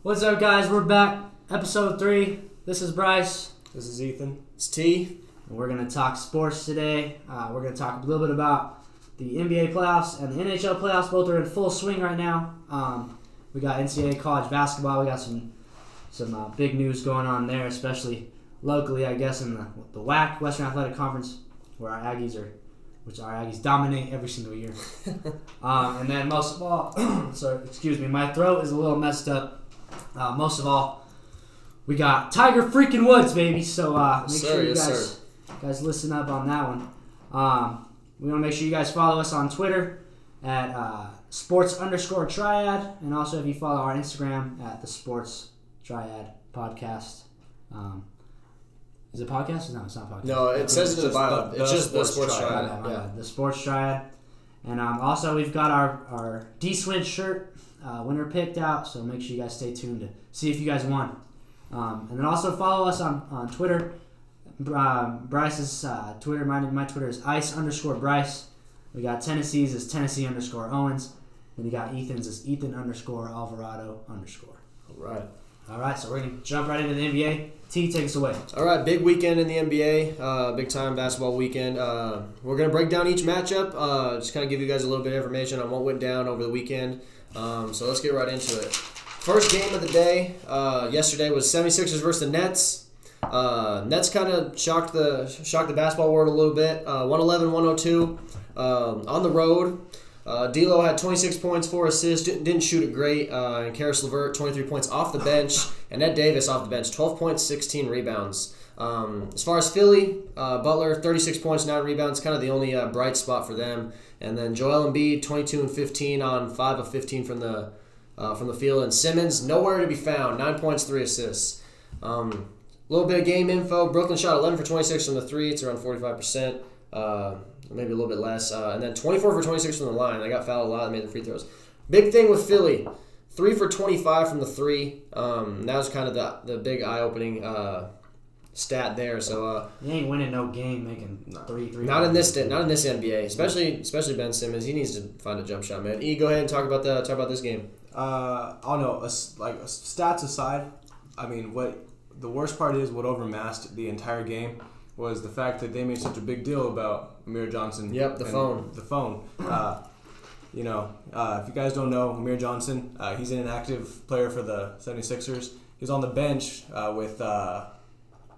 What's up, guys? We're back. Episode 3. This is Bryce. This is Ethan. It's T. And we're going to talk sports today. We're going to talk a little bit about the NBA playoffs and the NHL playoffs. Both are in full swing right now. We got NCAA college basketball. We got some big news going on there, especially locally, I guess, in the WAC, Western Athletic Conference, where our Aggies dominate every single year. And then most of all, so excuse me, my throat is a little messed up. Most of all, we got Tiger freaking Woods, baby. So make sure you guys listen up on that one. We want to make sure you guys follow us on Twitter at sports_triad, and also if you follow our Instagram at the Sports Triad podcast. Is it podcast? No, it's not podcast. No, it says in the bio. It's just the Sports Triad. Yeah, the Sports Triad. And also we've got our Dswin shirt winner picked out, so make sure you guys stay tuned to see if you guys won. And then also follow us on Twitter. Bryce's Twitter, my Twitter is ice_Bryce. We got Tennessee's is Tennessee_Owens. And you got Ethan's is Ethan_Alvarado_. All right, so we're going to jump right into the NBA. T, take us away. All right, big weekend in the NBA, big-time basketball weekend. We're going to break down each matchup, just kind of give you guys a little bit of information on what went down over the weekend. So let's get right into it. First game of the day yesterday was 76ers versus the Nets. Nets kind of shocked the basketball world a little bit, 111-102 on the road. D'Lo had 26 points, 4 assists, didn't shoot it great. And Karis LeVert, 23 points off the bench. And Ed Davis off the bench, 12 points, 16 rebounds. As far as Philly, Butler, 36 points, 9 rebounds, kind of the only bright spot for them. And then Joel Embiid, 22 and 15 on 5 of 15 from the field. And Simmons, nowhere to be found, 9 points, 3 assists. A little bit of game info. Brooklyn shot 11 for 26 from the 3. It's around 45%. Maybe a little bit less. And then 24 for 26 from the line. They got fouled a lot. They made the free throws. Big thing with Philly, 3 for 25 from the 3. That was kind of the big eye-opening stat there. So you ain't winning no game making 3. Not in this NBA, especially Ben Simmons. He needs to find a jump shot, man. E, go ahead and talk about this game. I don't know. Stats aside, I mean, the worst part is what overmasked the entire game was the fact that they made such a big deal about Amir Johnson. Yep, the phone. The phone. If you guys don't know, Amir Johnson, he's an inactive player for the 76ers. He's on the bench with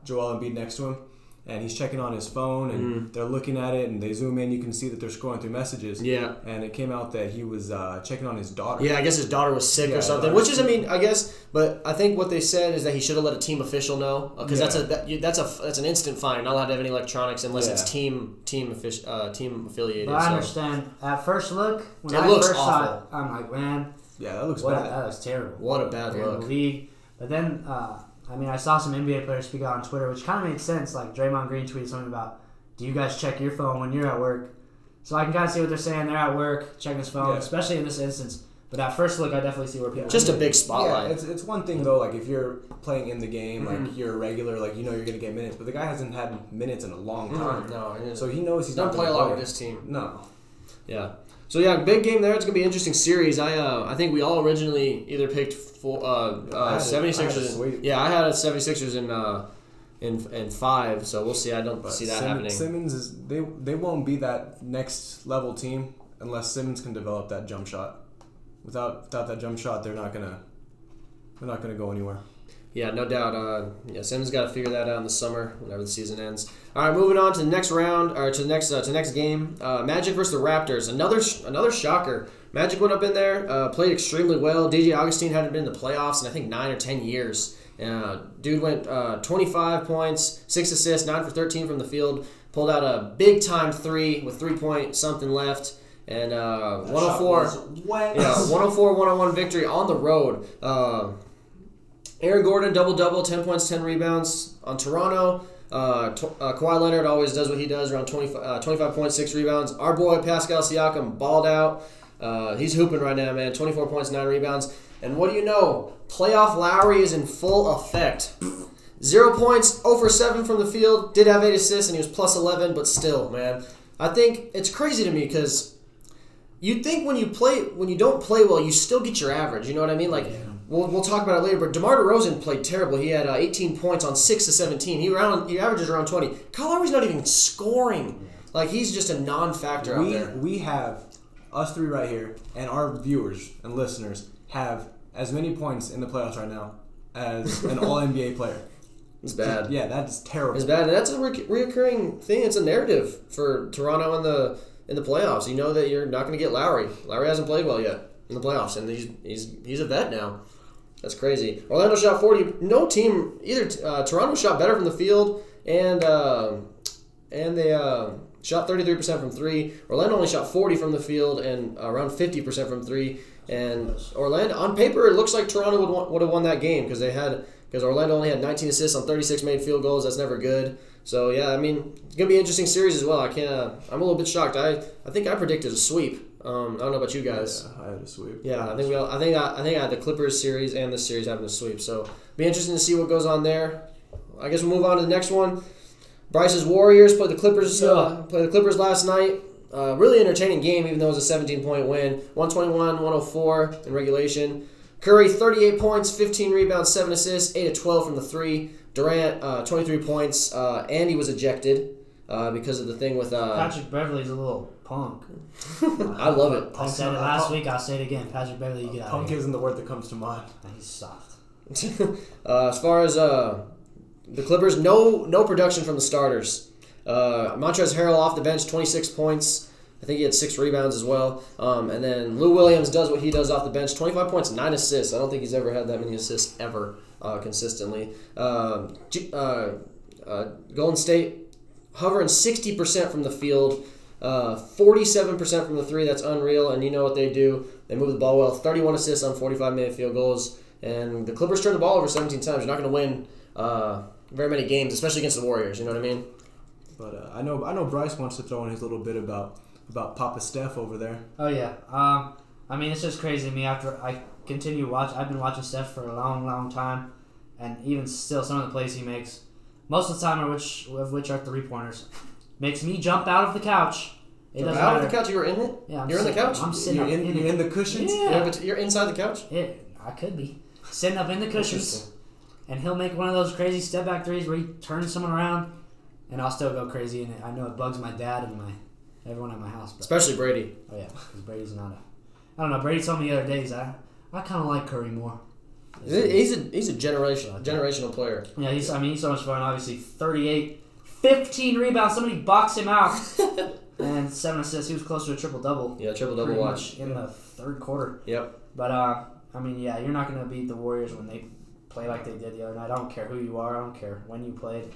Joel Embiid next to him, and he's checking on his phone, and they're looking at it, and they zoom in. You can see that they're scrolling through messages. Yeah. And it came out that he was checking on his daughter. Yeah, I guess his daughter was sick or something. Which is, I mean, I guess, but I think what they said is that he should have let a team official know, because that's an instant fine. You're not allowed to have any electronics unless it's team affiliated. But I understand. At first look, when it I looks first awful. saw it, I'm like, man, Yeah, that looks bad. That looks terrible. What a bad look. In the league. But then, I saw some NBA players speak out on Twitter, which kind of made sense. Like Draymond Green tweeted something about, do you guys check your phone when you're at work? So I can kind of see what they're saying. They're at work, checking his phone, especially in this instance. But at first look, I definitely see where people... Just a big spotlight. Yeah, it's one thing, though, like if you're playing in the game, like you're a regular, like you know you're going to get minutes. But the guy hasn't had minutes in a long time. No. So he knows he's not going to play a lot with this team. No. Yeah. So, yeah, big game there. It's going to be an interesting series. I think we all originally either picked 76ers. I had 76ers in 5, so we'll see. I don't see that happening. Simmons they won't be that next level team unless Simmons can develop that jump shot. Without that jump shot, they're not gonna go anywhere. Yeah, no doubt. Simmons got to figure that out in the summer whenever the season ends. All right, moving on to the next round or to the next game. Magic versus the Raptors. Another shocker. Magic went up in there, played extremely well. DJ Augustine hadn't been in the playoffs in I think 9 or 10 years. Dude went 25 points, 6 assists, 9 for 13 from the field. Pulled out a big time 3 with 3 point something left. And 104-101 victory on the road. Aaron Gordon, double-double, 10 points, 10 rebounds on Toronto. Kawhi Leonard always does what he does, around 25 points, 6 rebounds. Our boy Pascal Siakam balled out. He's hooping right now, man. 24 points, 9 rebounds. And what do you know? Playoff Lowry is in full effect. 0 points, 0 for 7 from the field. Did have 8 assists, and he was plus 11, but still, man. I think it's crazy to me because... You think when you don't play well, you still get your average. You know what I mean? Like we'll talk about it later, but DeMar DeRozan played terrible. He had 18 points on 6 of 17. He averages around 20. Kyle Lowry's not even scoring. Like, he's just a non-factor out there. We have, us three right here, and our viewers and listeners have as many points in the playoffs right now as an All-NBA player. It's bad. Yeah, that's terrible. It's bad, and that's a reoccurring thing. It's a narrative for Toronto in the playoffs. You know that you're not going to get Lowry. Lowry hasn't played well yet in the playoffs, and he's a vet now. That's crazy. Orlando shot 40. No team either. Toronto shot better from the field, and they shot 33% from three. Orlando only shot 40 from the field and around 50% from three. And Orlando, on paper, it looks like Toronto would have won that game because Orlando only had 19 assists on 36 made field goals. That's never good. So yeah, I mean, it's gonna be an interesting series as well. I'm a little bit shocked. I think I predicted a sweep. I don't know about you guys. Yeah, I had a sweep. Yeah, I think I had the Clippers series and this series having a sweep. So be interesting to see what goes on there. I guess we'll move on to the next one. Bryce's Warriors played the Clippers. Played the Clippers last night. Really entertaining game, even though it was a 17-point win. 121-104 in regulation. Curry 38 points, 15 rebounds, 7 assists, 8 of 12 from the three. Durant 23 points. Andy was ejected because of the thing with Patrick Beverly's a little punk. I love it. I said it last week. I'll say it again. Patrick Beverly, you get out of Punk here. isn't the word that comes to mind. He's soft. As far as the Clippers, no production from the starters. Montrezl Harrell off the bench, 26 points. I think he had 6 rebounds as well. And then Lou Williams does what he does off the bench, 25 points, 9 assists. I don't think he's ever had that many assists ever consistently. Golden State hovering 60% from the field, 47% from the three. That's unreal. And you know what they do. They move the ball well. 31 assists on 45-minute field goals. And the Clippers turn the ball over 17 times. You're not going to win very many games, especially against the Warriors. You know what I mean? But I know Bryce wants to throw in his little bit about Papa Steph over there. Oh yeah. I mean, it's just crazy to me. After I continue to watch, I've been watching Steph for a long, long time, and even still, some of the plays he makes, most of the time, of which are 3-pointers, makes me jump out of the couch. It doesn't matter. Out of the couch? You were in it? Yeah, you're in the couch. I'm sitting up you're in the cushions. Yeah, you're inside the couch. I could be sitting up in the cushions, and he'll make one of those crazy step back threes where he turns someone around, and I'll still go crazy. And I know it bugs my dad and everyone at my house, but, especially Brady. Oh yeah, because Brady's not a. I don't know. Brady told me the other day I kind of like Curry more. He's a generational player. Yeah, he's so much fun. Obviously, 38, 15 rebounds. Somebody boxed him out, and 7 assists. He was close to a triple-double. Yeah, triple-double watch in the third quarter. Yep. But I mean, yeah, you're not going to beat the Warriors when they play like they did the other night. I don't care who you are. I don't care when you played.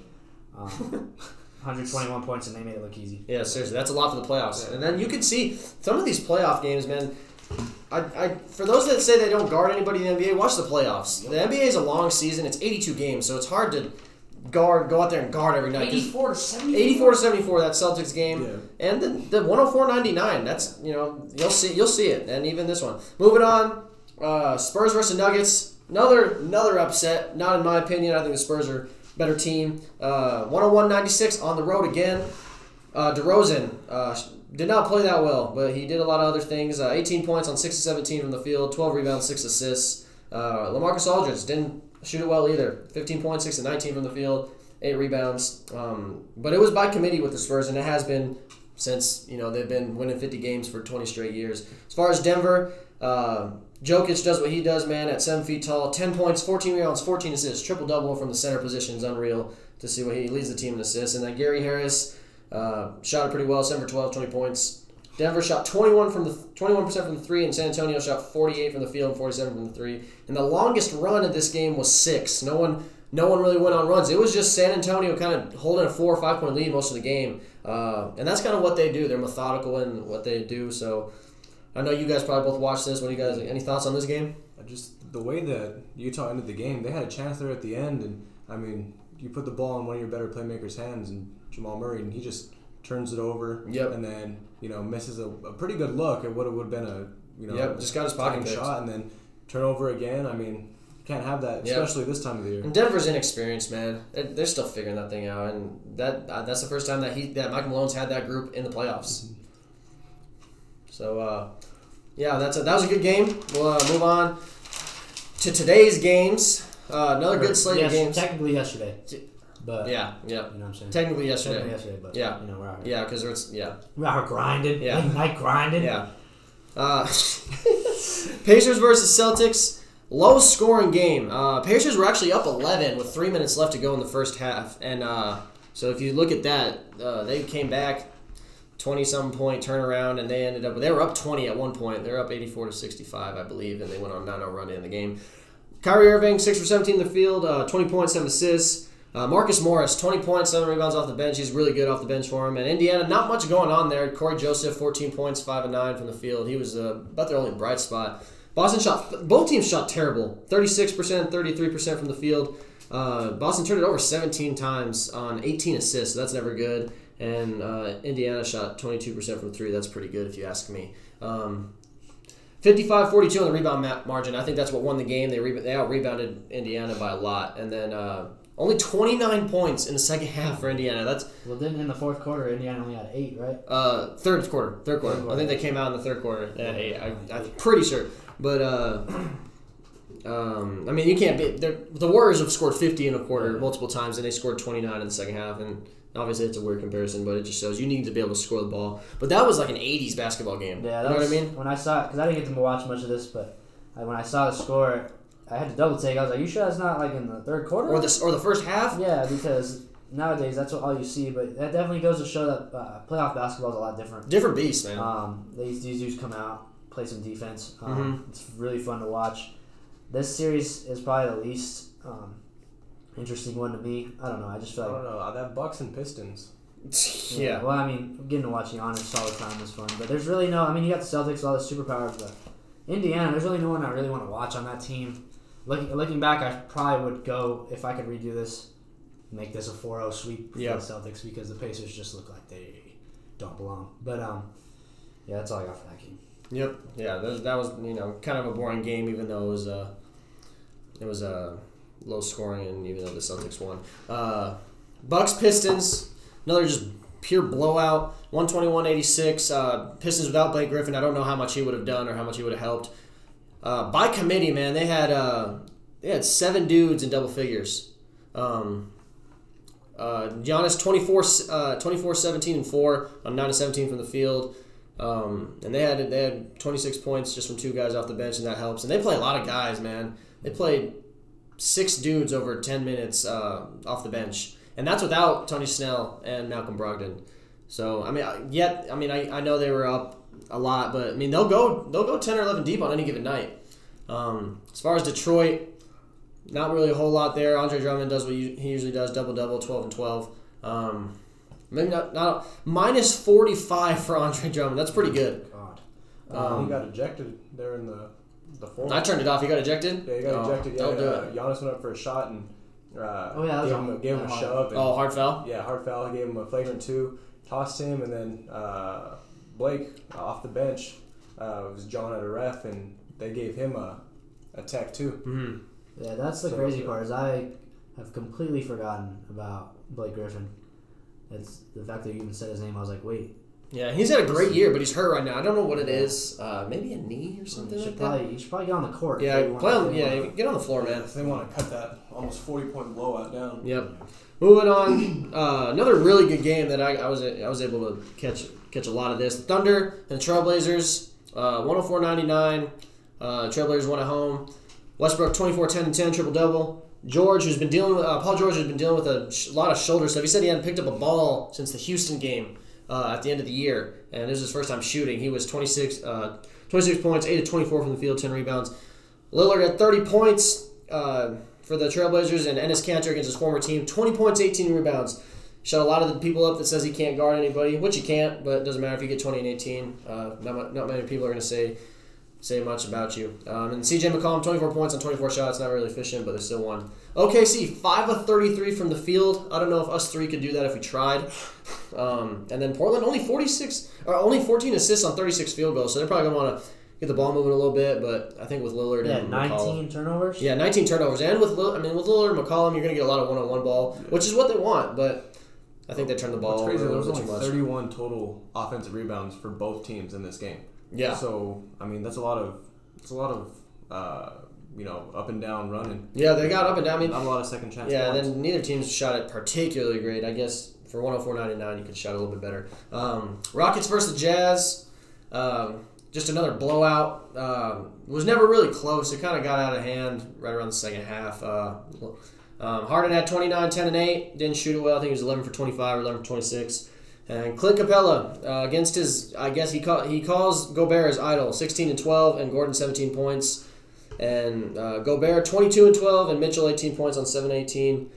121 points, and they made it look easy. Yeah, seriously, that's a lot for the playoffs. Yeah. And then you can see some of these playoff games, man. For those that say they don't guard anybody in the NBA, watch the playoffs. The NBA is a long season. It's 82 games, so it's hard to go out there and guard every night. 84 to 74. 84 to 74, that Celtics game. Yeah. And the 104-99, that's, you'll see it. And even this one. Moving on, Spurs versus Nuggets. Another upset. Not in my opinion. I think the Spurs are a better team. 101-96 on the road again. DeRozan did not play that well, but he did a lot of other things. 18 points on 6 of 17 from the field, 12 rebounds, 6 assists. LaMarcus Aldridge didn't shoot it well either. 15 points, 6 of 19 from the field, 8 rebounds. But it was by committee with the Spurs, and it has been since they've been winning 50 games for 20 straight years. As far as Denver, Jokic does what he does, man, at 7 feet tall. 10 points, 14 rebounds, 14 assists. Triple-double from the center position is unreal to see what he leads the team in assists. And then Gary Harris shot it pretty well, 7 for 12, 20 points. Denver shot 21% from the three, and San Antonio shot 48 from the field and 47 from the three. And the longest run of this game was 6. No one really went on runs. It was just San Antonio kind of holding a 4 or 5 point lead most of the game. And that's kind of what they do. They're methodical in what they do. So I know you guys probably both watched this. What do you guys? Any thoughts on this game? Just the way that Utah ended the game, they had a chance there at the end, and I mean, you put the ball in one of your better playmakers' hands, and Jamal Murray, and he just turns it over. Yep. And then misses a pretty good look at what it would have been a just got his pocket shot, and then turnover again. I mean, you can't have that, especially this time of the year. And Denver's inexperienced, man. They're still figuring that thing out, and that's the first time that Mike Malone's had that group in the playoffs. Mm-hmm. So that was a good game. We'll move on. to today's games. Another good slate of games. Technically yesterday. But yeah. You know what I'm saying? Technically yesterday. But yeah. We're out here. Yeah, because We're out here grinding. Yeah. Late night grinding. Yeah. Pacers versus Celtics. Low scoring game. Pacers were actually up 11 with 3 minutes left to go in the first half. And so if you look at that, they came back 20-some point turnaround, and they were up 20 at one point. They were up 84-65, I believe, and they went on a 9-0 run in the game. Kyrie Irving, 6 for 17 in the field, 20 points, 7 assists. Marcus Morris, 20 points, 7 rebounds off the bench. He's really good off the bench for him. And Indiana, not much going on there. Corey Joseph, 14 points, 5 and 9 from the field. He was about their only bright spot. Both teams shot terrible. 36%, 33% from the field. Boston turned it over 17 times on 18 assists. So that's never good. And Indiana shot 22% from 3. That's pretty good if you ask me. 55-42 on the rebound margin. I think that's what won the game. They out-rebounded Indiana by a lot. And then only 29 points in the second half for Indiana. Well, then in the fourth quarter, Indiana only had 8, right? Third quarter. I think they came out in the third quarter. They had 8. I'm pretty sure. But, I mean, you can't be... The Warriors have scored 50 in a quarter multiple times, and they scored 29 in the second half. And obviously, it's a weird comparison, but it just shows you need to be able to score the ball. But that was like an 80s basketball game. Yeah, you know what I mean? When I saw it, because I didn't get to watch much of this, but when I saw the score, I had to double take. I was like, you sure that's not like in the third quarter? Or the first half? Yeah, because nowadays that's all you see. But that definitely goes to show that playoff basketball is a lot different. Different beast, man. These dudes come out, play some defense. It's really fun to watch. This series is probably the least interesting one to me. I don't know. I just feel like... I don't know. That Bucks and Pistons. Yeah. Well, I mean, getting to watch Giannis all the time was fun. But there's really no... I mean, you got the Celtics with all the superpowers, but Indiana, there's really no one I really want to watch on that team. Looking back, I probably would go, if I could redo this, make this a 4-0 sweep for the Celtics because the Pacers just look like they don't belong. But, yeah, that's all I got for that game. Yep. Yeah, that was, kind of a boring game, even though it was low scoring, and even though the Celtics won. Bucks Pistons, another just pure blowout. 121-86. Pistons without Blake Griffin. I don't know how much he would have done or how much he would have helped. By committee, man, they had 7 dudes in double figures. Giannis 24, 17, and 4 on 9 of 17 from the field. And they had 26 points just from 2 guys off the bench, and that helps. And they play a lot of guys, man. They played 6 dudes over 10 minutes off the bench, and that's without Tony Snell and Malcolm Brogdon. So I know they were up a lot, but I mean they'll go 10 or 11 deep on any given night. As far as Detroit, not really a whole lot there. Andre Drummond does what he usually does, double-double, 12 and 12. Maybe not minus 45 for Andre Drummond. That's pretty good. God. He got ejected there in the fourth. I turned it off. He got ejected? Yeah, he got ejected. Yeah, don't do it. Giannis went up for a shot and gave him a hard. shove. And, hard foul? Yeah, hard foul. He gave him a flagrant 2, tossed him, and then Blake off the bench was jawing at a ref, and they gave him a tech too. Mm-hmm. Yeah, that's the crazy part is I have completely forgotten about Blake Griffin. It's the fact that you even said his name. I was like, wait. Yeah, he's had a great year, but he's hurt right now. I don't know what it is. Maybe a knee or something like that. You should probably get on the court. Yeah, get on the floor, man. They want to cut that almost 40-point blowout down. Yep. Moving on, another really good game that I was able to catch a lot of this. The Thunder and the Trailblazers, 104-99. Trailblazers won at home. Westbrook 24, 10 and 10, triple double. Paul George has been dealing with a lot of shoulder stuff. He said he hadn't picked up a ball since the Houston game at the end of the year, and this is his first time shooting. He was 26 points, 8 of 24 from the field, 10 rebounds. Lillard had 30 points for the Trailblazers, and Enes Kanter against his former team, 20 points, 18 rebounds. Shut a lot of the people up that says he can't guard anybody, which he can't, but it doesn't matter if you get 20 and 18. Not many people are going to say much about you. And C.J. McCollum, 24 points on 24 shots, not really efficient, but they still won. OKC, 5 of 33 from the field. I don't know if us 3 could do that if we tried. And then Portland, only 14 assists on 36 field goals, so they're probably going to want to get the ball moving a little bit, but I think with Lillard and 19 McCollum, turnovers? Yeah, 19 turnovers. And with Lillard and McCollum, you're going to get a lot of one-on-one ball, which is what they want, but I think they turned the ball over a there was little bit only too much. 31 total offensive rebounds for both teams in this game. Yeah. So, I mean, that's a lot of up and down running. Yeah, they got up and down. I mean, not a lot of second chance. Yeah, points. and then neither team's shot it particularly great. I guess for 104.99, you could shot a little bit better. Rockets versus the Jazz. Just another blowout. Was never really close. It kind of got out of hand right around the second half. Harden had 29, 10, and 8. Didn't shoot it well. I think he was 11 for 25 or 11 for 26. And Clint Capella against his, I guess he calls Gobert his idol, 16 and 12, and Gordon 17 points. And Gobert 22 and 12, and Mitchell 18 points on 7-18.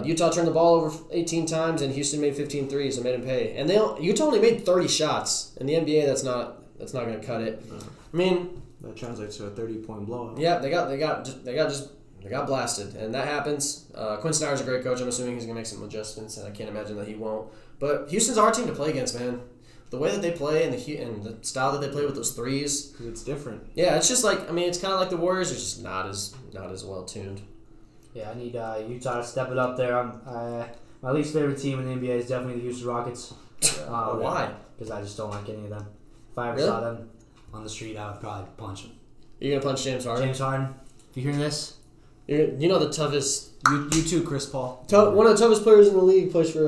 Utah turned the ball over 18 times, and Houston made 15 threes and made him pay. And Utah only made 30 shots. In the NBA, that's not going to cut it. No. I mean, that translates to a 30-point blowout. Yeah, they got blasted, and that happens. Quinn Snyder's a great coach. I'm assuming he's gonna make some adjustments, and I can't imagine that he won't. But Houston's a hard team to play against, man. The way that they play and the style that they play with those threes, because it's different. Yeah, it's just like it's kind of like the Warriors. It's just not as well tuned. Yeah, I need Utah to step it up there. My least favorite team in the NBA is definitely the Houston Rockets. Why? Because I just don't like any of them. If I ever Really? saw them on the street, I would probably punch them. You're gonna punch James Harden? James Harden, if you hearing this? You know the toughest. You too, Chris Paul. One of the toughest players in the league plays for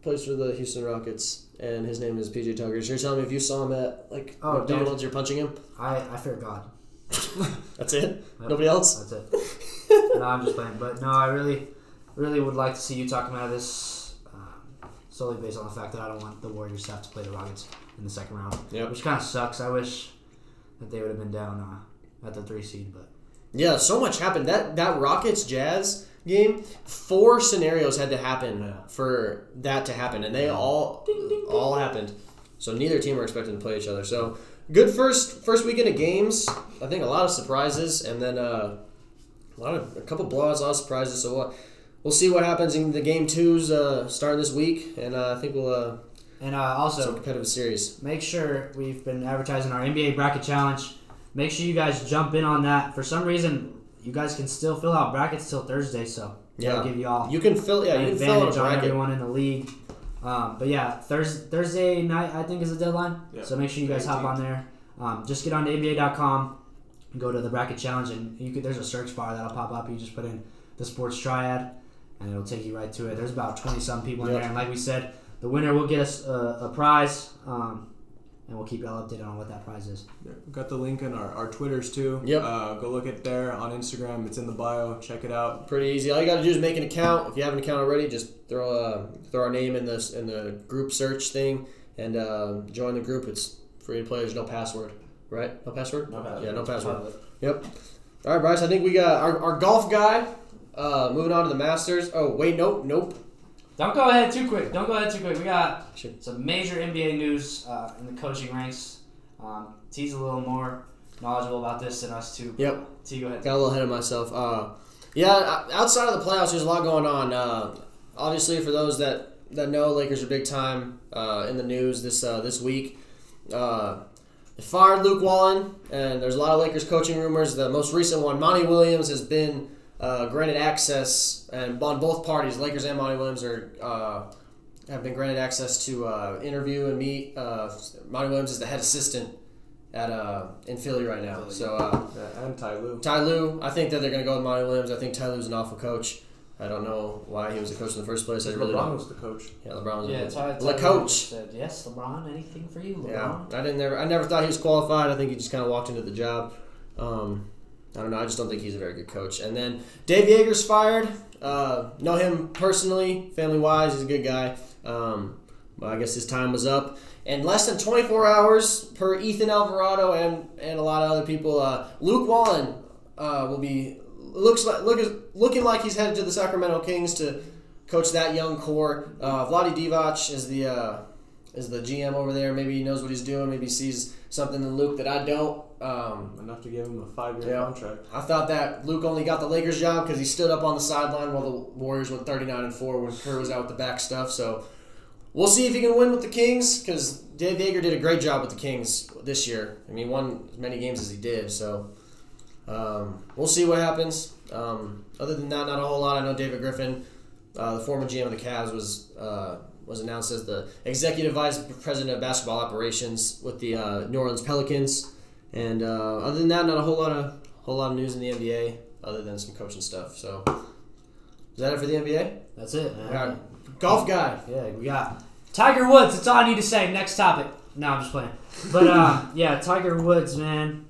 the Houston Rockets, and his name is PJ Tucker. So you're telling me if you saw him at McDonald's, dude, you're punching him? I fear God. That's it? Yep. Nobody else? That's it. No, I'm just playing. But no, I really would like to see Utah come out of this solely based on the fact that I don't want the Warriors to have to play the Rockets in the second round. Yep. Which kind of sucks. I wish that they would have been down at the 3 seed, but. Yeah, so much happened. That Rockets Jazz game, 4 scenarios had to happen for that to happen, and they all happened. So neither team were expecting to play each other. So good first weekend of games. I think a lot of surprises, and then a couple blowouts, a lot of surprises. So we'll see what happens in the game 2s starting this week, and I think we'll also some competitive series. Make sure we've been advertising our NBA bracket challenge. Make sure you guys jump in on that. For some reason, you guys can still fill out brackets till Thursday, so that'll give you all you can fill an you can fill out advantage a on bracket. everyone in the league. But yeah, Thursday night I think is the deadline. Yeah. So make sure you guys hop on there. Just get on to NBA.com and go to the bracket challenge, and there's a search bar that'll pop up. You just put in the Sports Triad, and it'll take you right to it. There's about 20-some people in there, and like we said, the winner will get us a prize. And we'll keep y'all updated on what that prize is. Yeah, we've got the link in our Twitters too. Yep. Go look at there on Instagram. It's in the bio. Check it out. Pretty easy. All you got to do is make an account. If you have an account already, just throw our name in the group search thing and join the group. It's free to play. There's no password, right? No password? No password. Yeah, no password. Yep. All right, Bryce. I think we got our golf guy. Moving on to the Masters. Oh wait, nope. Don't go ahead too quick. We got some major NBA news in the coaching ranks. T's a little more knowledgeable about this than us too. Yep. T, go ahead. Got a little ahead of myself. Outside of the playoffs, there's a lot going on. Obviously, for those that know, Lakers are big time in the news this week. They fired Luke Wallen, and there's a lot of Lakers coaching rumors. The most recent one, Monty Williams, has been granted access, and on both parties, Lakers and Monty Williams have been granted access to interview and meet. Monty Williams is the head assistant in Philly right now. So and Ty Lue. Ty Lue, I think that they're going to go with Monty Williams. I think Ty Lue's an awful coach. I don't know why he was a coach in the first place. LeBron was the coach. Yeah, LeBron was Ty coach. Said, yes, LeBron, anything for you, LeBron? Yeah, I never thought he was qualified. I think he just kind of walked into the job. I don't know. I just don't think he's a very good coach. And then Dave Yeager's fired. Know him personally, family-wise. He's a good guy. But I guess his time was up. In less than 24 hours, per Ethan Alvarado and a lot of other people, Luke Wallen will be looking like he's headed to the Sacramento Kings to coach that young core. Vlade Divac is the GM over there. Maybe he knows what he's doing. Maybe he sees something in Luke that I don't. Enough to give him a 5-year contract. I thought that Luke only got the Lakers job because he stood up on the sideline while the Warriors went 39-4 when Kerr was out with the back stuff. So we'll see if he can win with the Kings because Dave Yeager did a great job with the Kings this year. I mean, won as many games as he did. So we'll see what happens. Other than that, not a whole lot. I know David Griffin, the former GM of the Cavs, was announced as the executive vice president of basketball operations with the New Orleans Pelicans. And other than that, not a whole whole lot of news in the NBA other than some coaching stuff. So, is that it for the NBA? That's it, man. All right. Golf guy. Yeah, we got Tiger Woods. That's all I need to say. Next topic. No, I'm just playing. But yeah, Tiger Woods, man.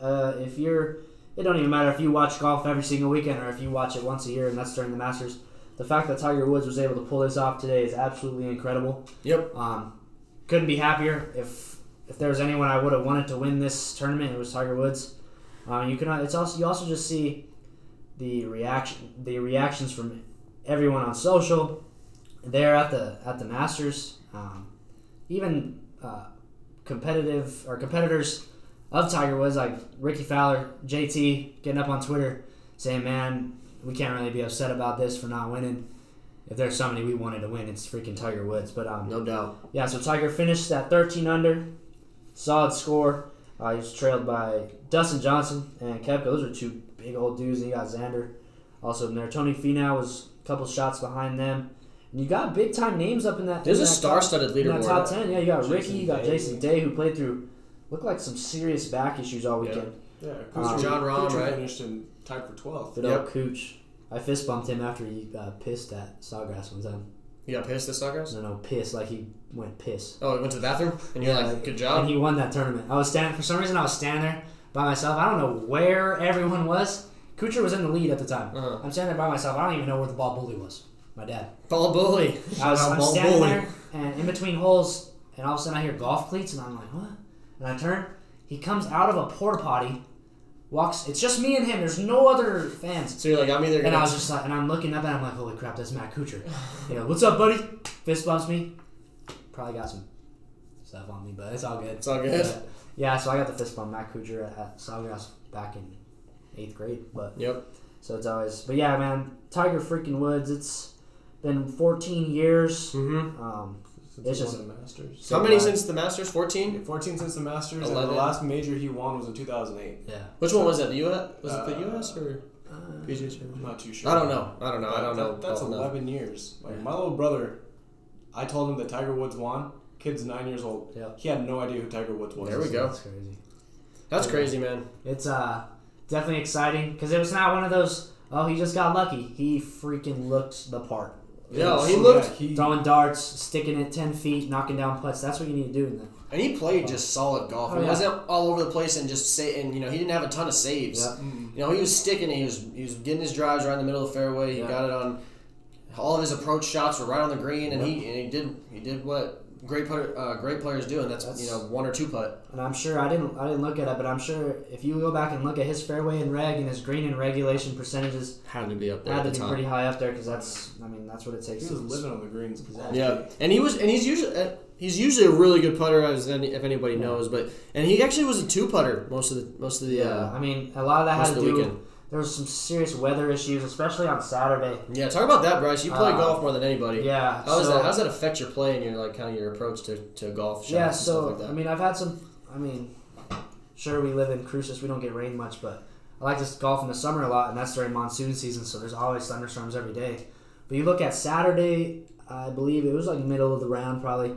It don't even matter if you watch golf every single weekend or if you watch it once a year and that's during the Masters. The fact that Tiger Woods was able to pull this off today is absolutely incredible. Yep. Couldn't be happier. If there was anyone I would have wanted to win this tournament, it was Tiger Woods. You also just see the reactions from everyone on social. There at the Masters, even competitors of Tiger Woods like Ricky Fowler, JT, getting up on Twitter saying, "Man, we can't really be upset about this for not winning. If there's somebody we wanted to win, it's freaking Tiger Woods." But no doubt. Yeah, so Tiger finished at 13 under, solid score. He was trailed by Dustin Johnson and Koepka. Those are two big old dudes. And you got Xander also in there. Tony Finau was a couple shots behind them. And you got big time names up in that. There's a star-studded leaderboard. In that top 10, yeah, you got Ricky, you got Jason Day, who played through, looked like some serious back issues all weekend. Yeah, John Rahm, right? Finished in tied for 12th. Good old Cooch. I fist bumped him after he got pissed at Sawgrass one time. You got pissed at Sawgrass? No, pissed, like he went piss. Oh, he went to the bathroom? And you're like, good job? And he won that tournament. For some reason I was standing there by myself. I don't know where everyone was. Kuchar was in the lead at the time. Uh-huh. I'm standing there by myself. I don't even know where the ball bully was. My dad. Ball bully. I'm standing there, and in between holes, and all of a sudden I hear golf cleats, and I'm like, what? And I turn. He comes out of a porta potty, walks. It's just me and him. There's no other fans. So you're like, I'm either gonna... And I was just like, and I'm looking up, and I'm like, holy crap, that's Matt Kuchar. You know, what's up, buddy? Fist bumps me. Probably got some stuff on me, but it's all good. It's all good. Yeah, so I got the fist bump Matt Kuchar at Sawgrass back in 8th grade. But yep. So it's always, but yeah, man, Tiger freaking Woods. It's been 14 years. Mm-hmm. It's just the Masters. How many since the Masters? 14? 14 since the Masters. 11. And the last major he won was in 2008. Yeah. Which one was that? The U.S.? Was it the U.S. or PGA Tour? I'm not too sure. I don't know. That's 11 years. Like my little brother, I told him that Tiger Woods won. Kid's 9 years old. Yeah. He had no idea who Tiger Woods was. There we go. That's crazy. That's crazy, man. It's definitely exciting because it was not one of those, oh, he just got lucky. He freaking looked the part. Yeah, he looked... throwing darts, sticking it 10 feet, knocking down putts. That's what you need to do in that. And he played just solid golf. He wasn't all over the place and just he didn't have a ton of saves. Yeah. You know, he was sticking. He was getting his drives right in the middle of the fairway. He got it on. All of his approach shots were right on the green, and he did what great players do, and that's 1 or 2 putt. And I'm sure I didn't look at it, but I'm sure if you go back and look at his fairway and reg and his green and regulation percentages, had to be up there. Had to be pretty high up there because that's what it takes. He was living on the greens. Exactly. Yeah, and he's usually a really good putter, if anybody knows. And he actually was a 2-putter most of the. Yeah, I mean, a lot of that had to do. Weekend. There was some serious weather issues, especially on Saturday. Yeah, talk about that, Bryce. You play golf more than anybody. Yeah. How does that affect your play and your approach to golf shots? Yeah, and stuff like that? I mean, I've had some. I mean, sure, we live in Cruces. We don't get rain much, but I like to golf in the summer a lot, and that's during monsoon season, so there's always thunderstorms every day. But you look at Saturday, I believe it was like middle of the round probably,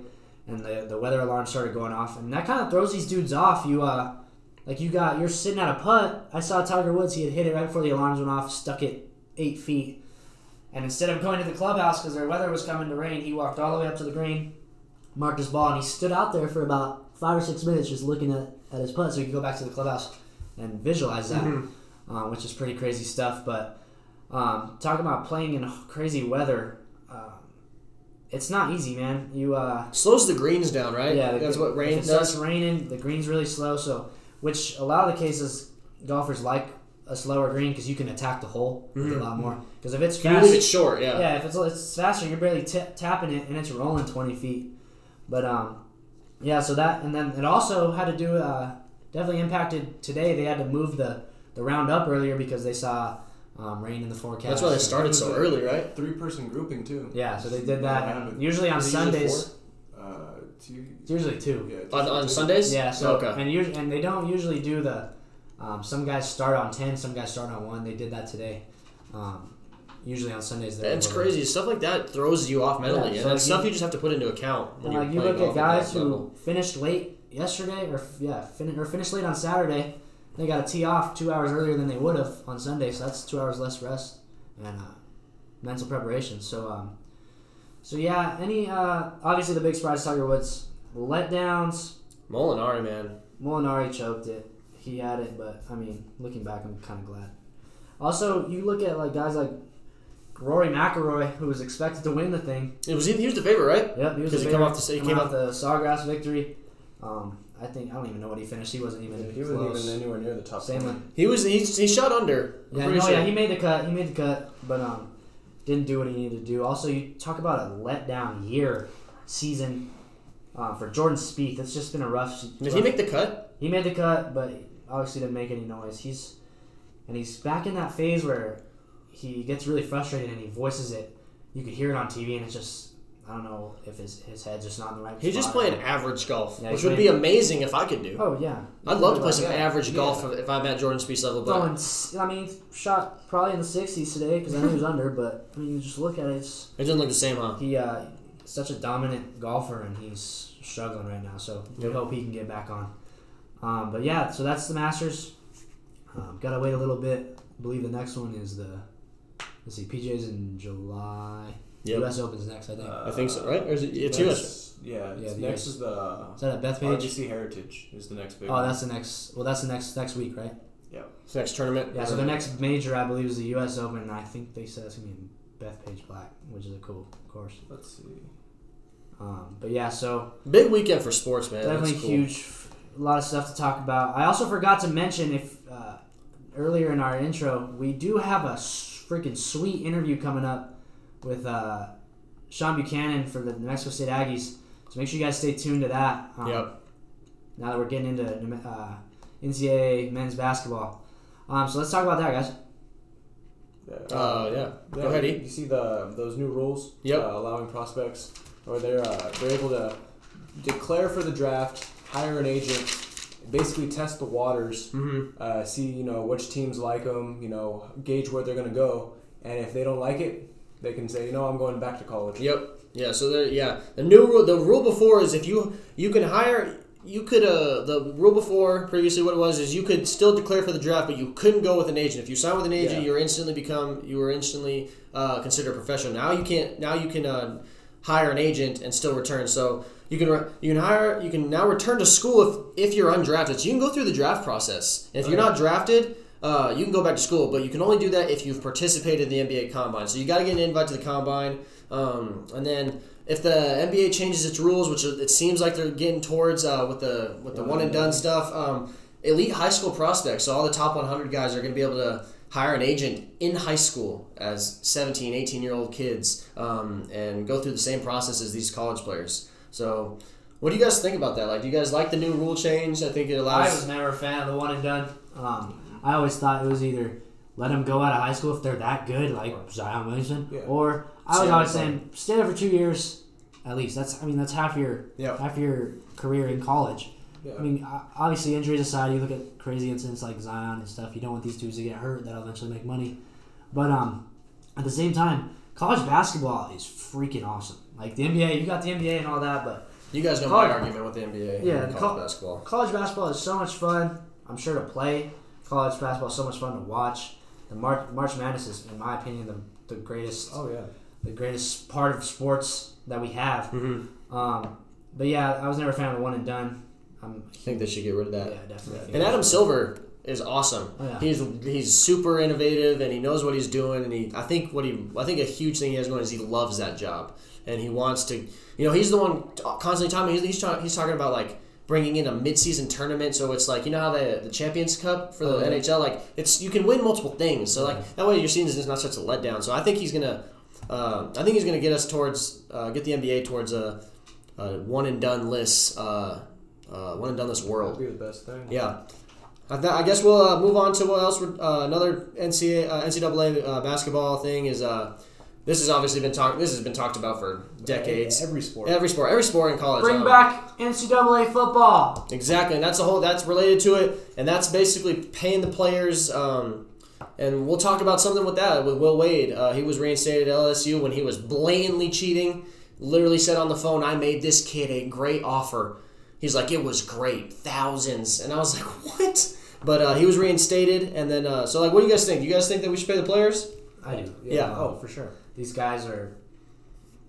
and the weather alarm started going off, and that kind of throws these dudes off. You're sitting at a putt. I saw Tiger Woods. He had hit it right before the alarms went off, stuck it 8 feet. And instead of going to the clubhouse because their weather was coming to rain, he walked all the way up to the green, marked his ball, and he stood out there for about 5 or 6 minutes just looking at his putt so he could go back to the clubhouse and visualize that, which is pretty crazy stuff. But talking about playing in crazy weather, it's not easy, man. Slows the greens down, right? Yeah. That's what rain does. If it starts raining, the green's really slow, which a lot of the cases, golfers like a slower green because you can attack the hole a lot more. Because if it's fast, it's short, yeah. Yeah, if it's faster, you're barely tapping it and it's rolling 20 feet. But so that, and then it also had to do definitely impacted today. They had to move the round up earlier because they saw rain in the forecast. That's why they started so early, right? 3-person grouping too. Yeah, so they did that. Usually on Sundays. It's usually 2. Yeah, on Sundays? Yeah. So okay. and they don't usually do the. Some guys start on 10, some guys start on 1. They did that today. Usually on Sundays. It's crazy. Stuff like that throws you off mentally, and that's stuff you just have to put into account. When you look at guys who finished late yesterday, or finished late on Saturday, they got to tee off 2 hours earlier than they would have on Sunday, so that's 2 hours less rest and mental preparation. So yeah, obviously the big surprise is Tiger Woods. Letdowns. Molinari, man. Molinari choked it. He had it, but I mean, looking back, I'm kind of glad. Also, you look at like guys like Rory McIlroy, who was expected to win the thing. He was the favorite, right? Yep, he was the favorite. Because he came off the Sawgrass victory. I don't even know what he finished. He wasn't even He wasn't even anywhere near the top 10. He shot under. Yeah, he made the cut, but didn't do what he needed to do. Also, you talk about a letdown season for Jordan Spieth. It's just been a rough. Did he make the cut? He made the cut, but obviously didn't make any noise. He's back in that phase where he gets really frustrated and he voices it. You could hear it on TV, and it's just, I don't know if his head's just not in the right spot. He's just playing average golf, which would be amazing if I could do. Oh, yeah. I'd love to play some average golf if I'm at Jordan Spieth's level. But I mean, shot probably in the 60s today because I know he was under, but I mean, you just look at it. It doesn't look the same, huh? He's such a dominant golfer, and he's struggling right now, so we hope he can get back on. But yeah, so that's the Masters. Got to wait a little bit. I believe the next one is PGA's in July. Yep. U.S. Open's next, I think. I think so, right? Or is it? It's U.S. Yeah. Next is the. Is that at Bethpage? RBC Heritage is the next big. Oh, that's the next. Well, that's the next week, right? Yeah. It's the next tournament. Yeah. So the next major, I believe, is the U.S. Open, and I think they said it's gonna be in Bethpage Black, which is a cool course. Let's see. But yeah, so big weekend for sports, man. Definitely That's cool. Huge. A lot of stuff to talk about. I also forgot to mention earlier in our intro, we do have a freaking sweet interview coming up with Shunn Buchanan for the New Mexico State Aggies. So make sure you guys stay tuned to that. Yep. Now that we're getting into NCAA men's basketball. So let's talk about that, guys. Yeah. Go ahead, E. You see those new rules? Yep. Allowing prospects, or they're able to declare for the draft, hire an agent, basically test the waters, see which teams like them, gauge where they're going to go, and if they don't like it, they can say, I'm going back to college. Yep. Yeah. So the new rule. The rule before is if you can hire. You could the rule before previously what it was is you could still declare for the draft, but you couldn't go with an agent. If you sign with an agent, you were instantly considered a professional. Now you can't. Now you can hire an agent and still return. So you can now return to school if you're undrafted. So you can go through the draft process. And if you're not drafted, you can go back to school, but you can only do that if you've participated in the NBA Combine. So you got to get an invite to the Combine, and then. If the NBA changes its rules, which it seems like they're getting towards with the one and done stuff, elite high school prospects, so all the top 100 guys are going to be able to hire an agent in high school as 17, 18-year-old kids and go through the same process as these college players. So what do you guys think about that? Like, do you guys like the new rule change? I think it allows... I was never a fan of the one and done. I always thought it was either let them go out of high school if they're that good, like Zion Williamson, or... I was always saying, stay there for 2 years, at least. That's half your career in college. Yeah. I mean, obviously injuries aside, you look at crazy incidents like Zion and stuff. You don't want these dudes to get hurt. That'll eventually make money. But at the same time, college basketball is freaking awesome. Like the NBA, you got the NBA and all that, but you guys know my argument with the NBA. Yeah, and college basketball. College basketball is so much fun. I'm sure to play. College basketball is so much fun to watch. The March Madness is, in my opinion, the greatest. Oh yeah. The greatest part of sports that we have. But yeah, I was never a fan of the one and done. I think they should get rid of that. Yeah, definitely. And Adam Silver is awesome. Oh, yeah. He's super innovative and he knows what he's doing. And I think a huge thing he has going is he loves that job and he wants to. He's the one constantly talking. He's talking about like bringing in a mid-season tournament. So it's like how the Champions Cup for the NHL, like you can win multiple things. So like that way your season is not such a letdown. So I think he's gonna. Get us towards get the NBA towards a one and done list world. That'd be the best thing. Yeah, I guess we'll move on to what else. Another NCAA basketball thing is this has obviously been talked. This has been talked about for decades. Every sport in college. Bring back NCAA football. Exactly, and that's related to it, and that's basically paying the players. And we'll talk about something with that, with Will Wade. He was reinstated at LSU when he was blatantly cheating. Literally said on the phone, I made this kid a great offer. He's like, it was great. Thousands. And I was like, what? But he was reinstated, and then so like, what do you guys think? Do you guys think that we should pay the players? I do. Yeah. Oh, for sure. These guys are.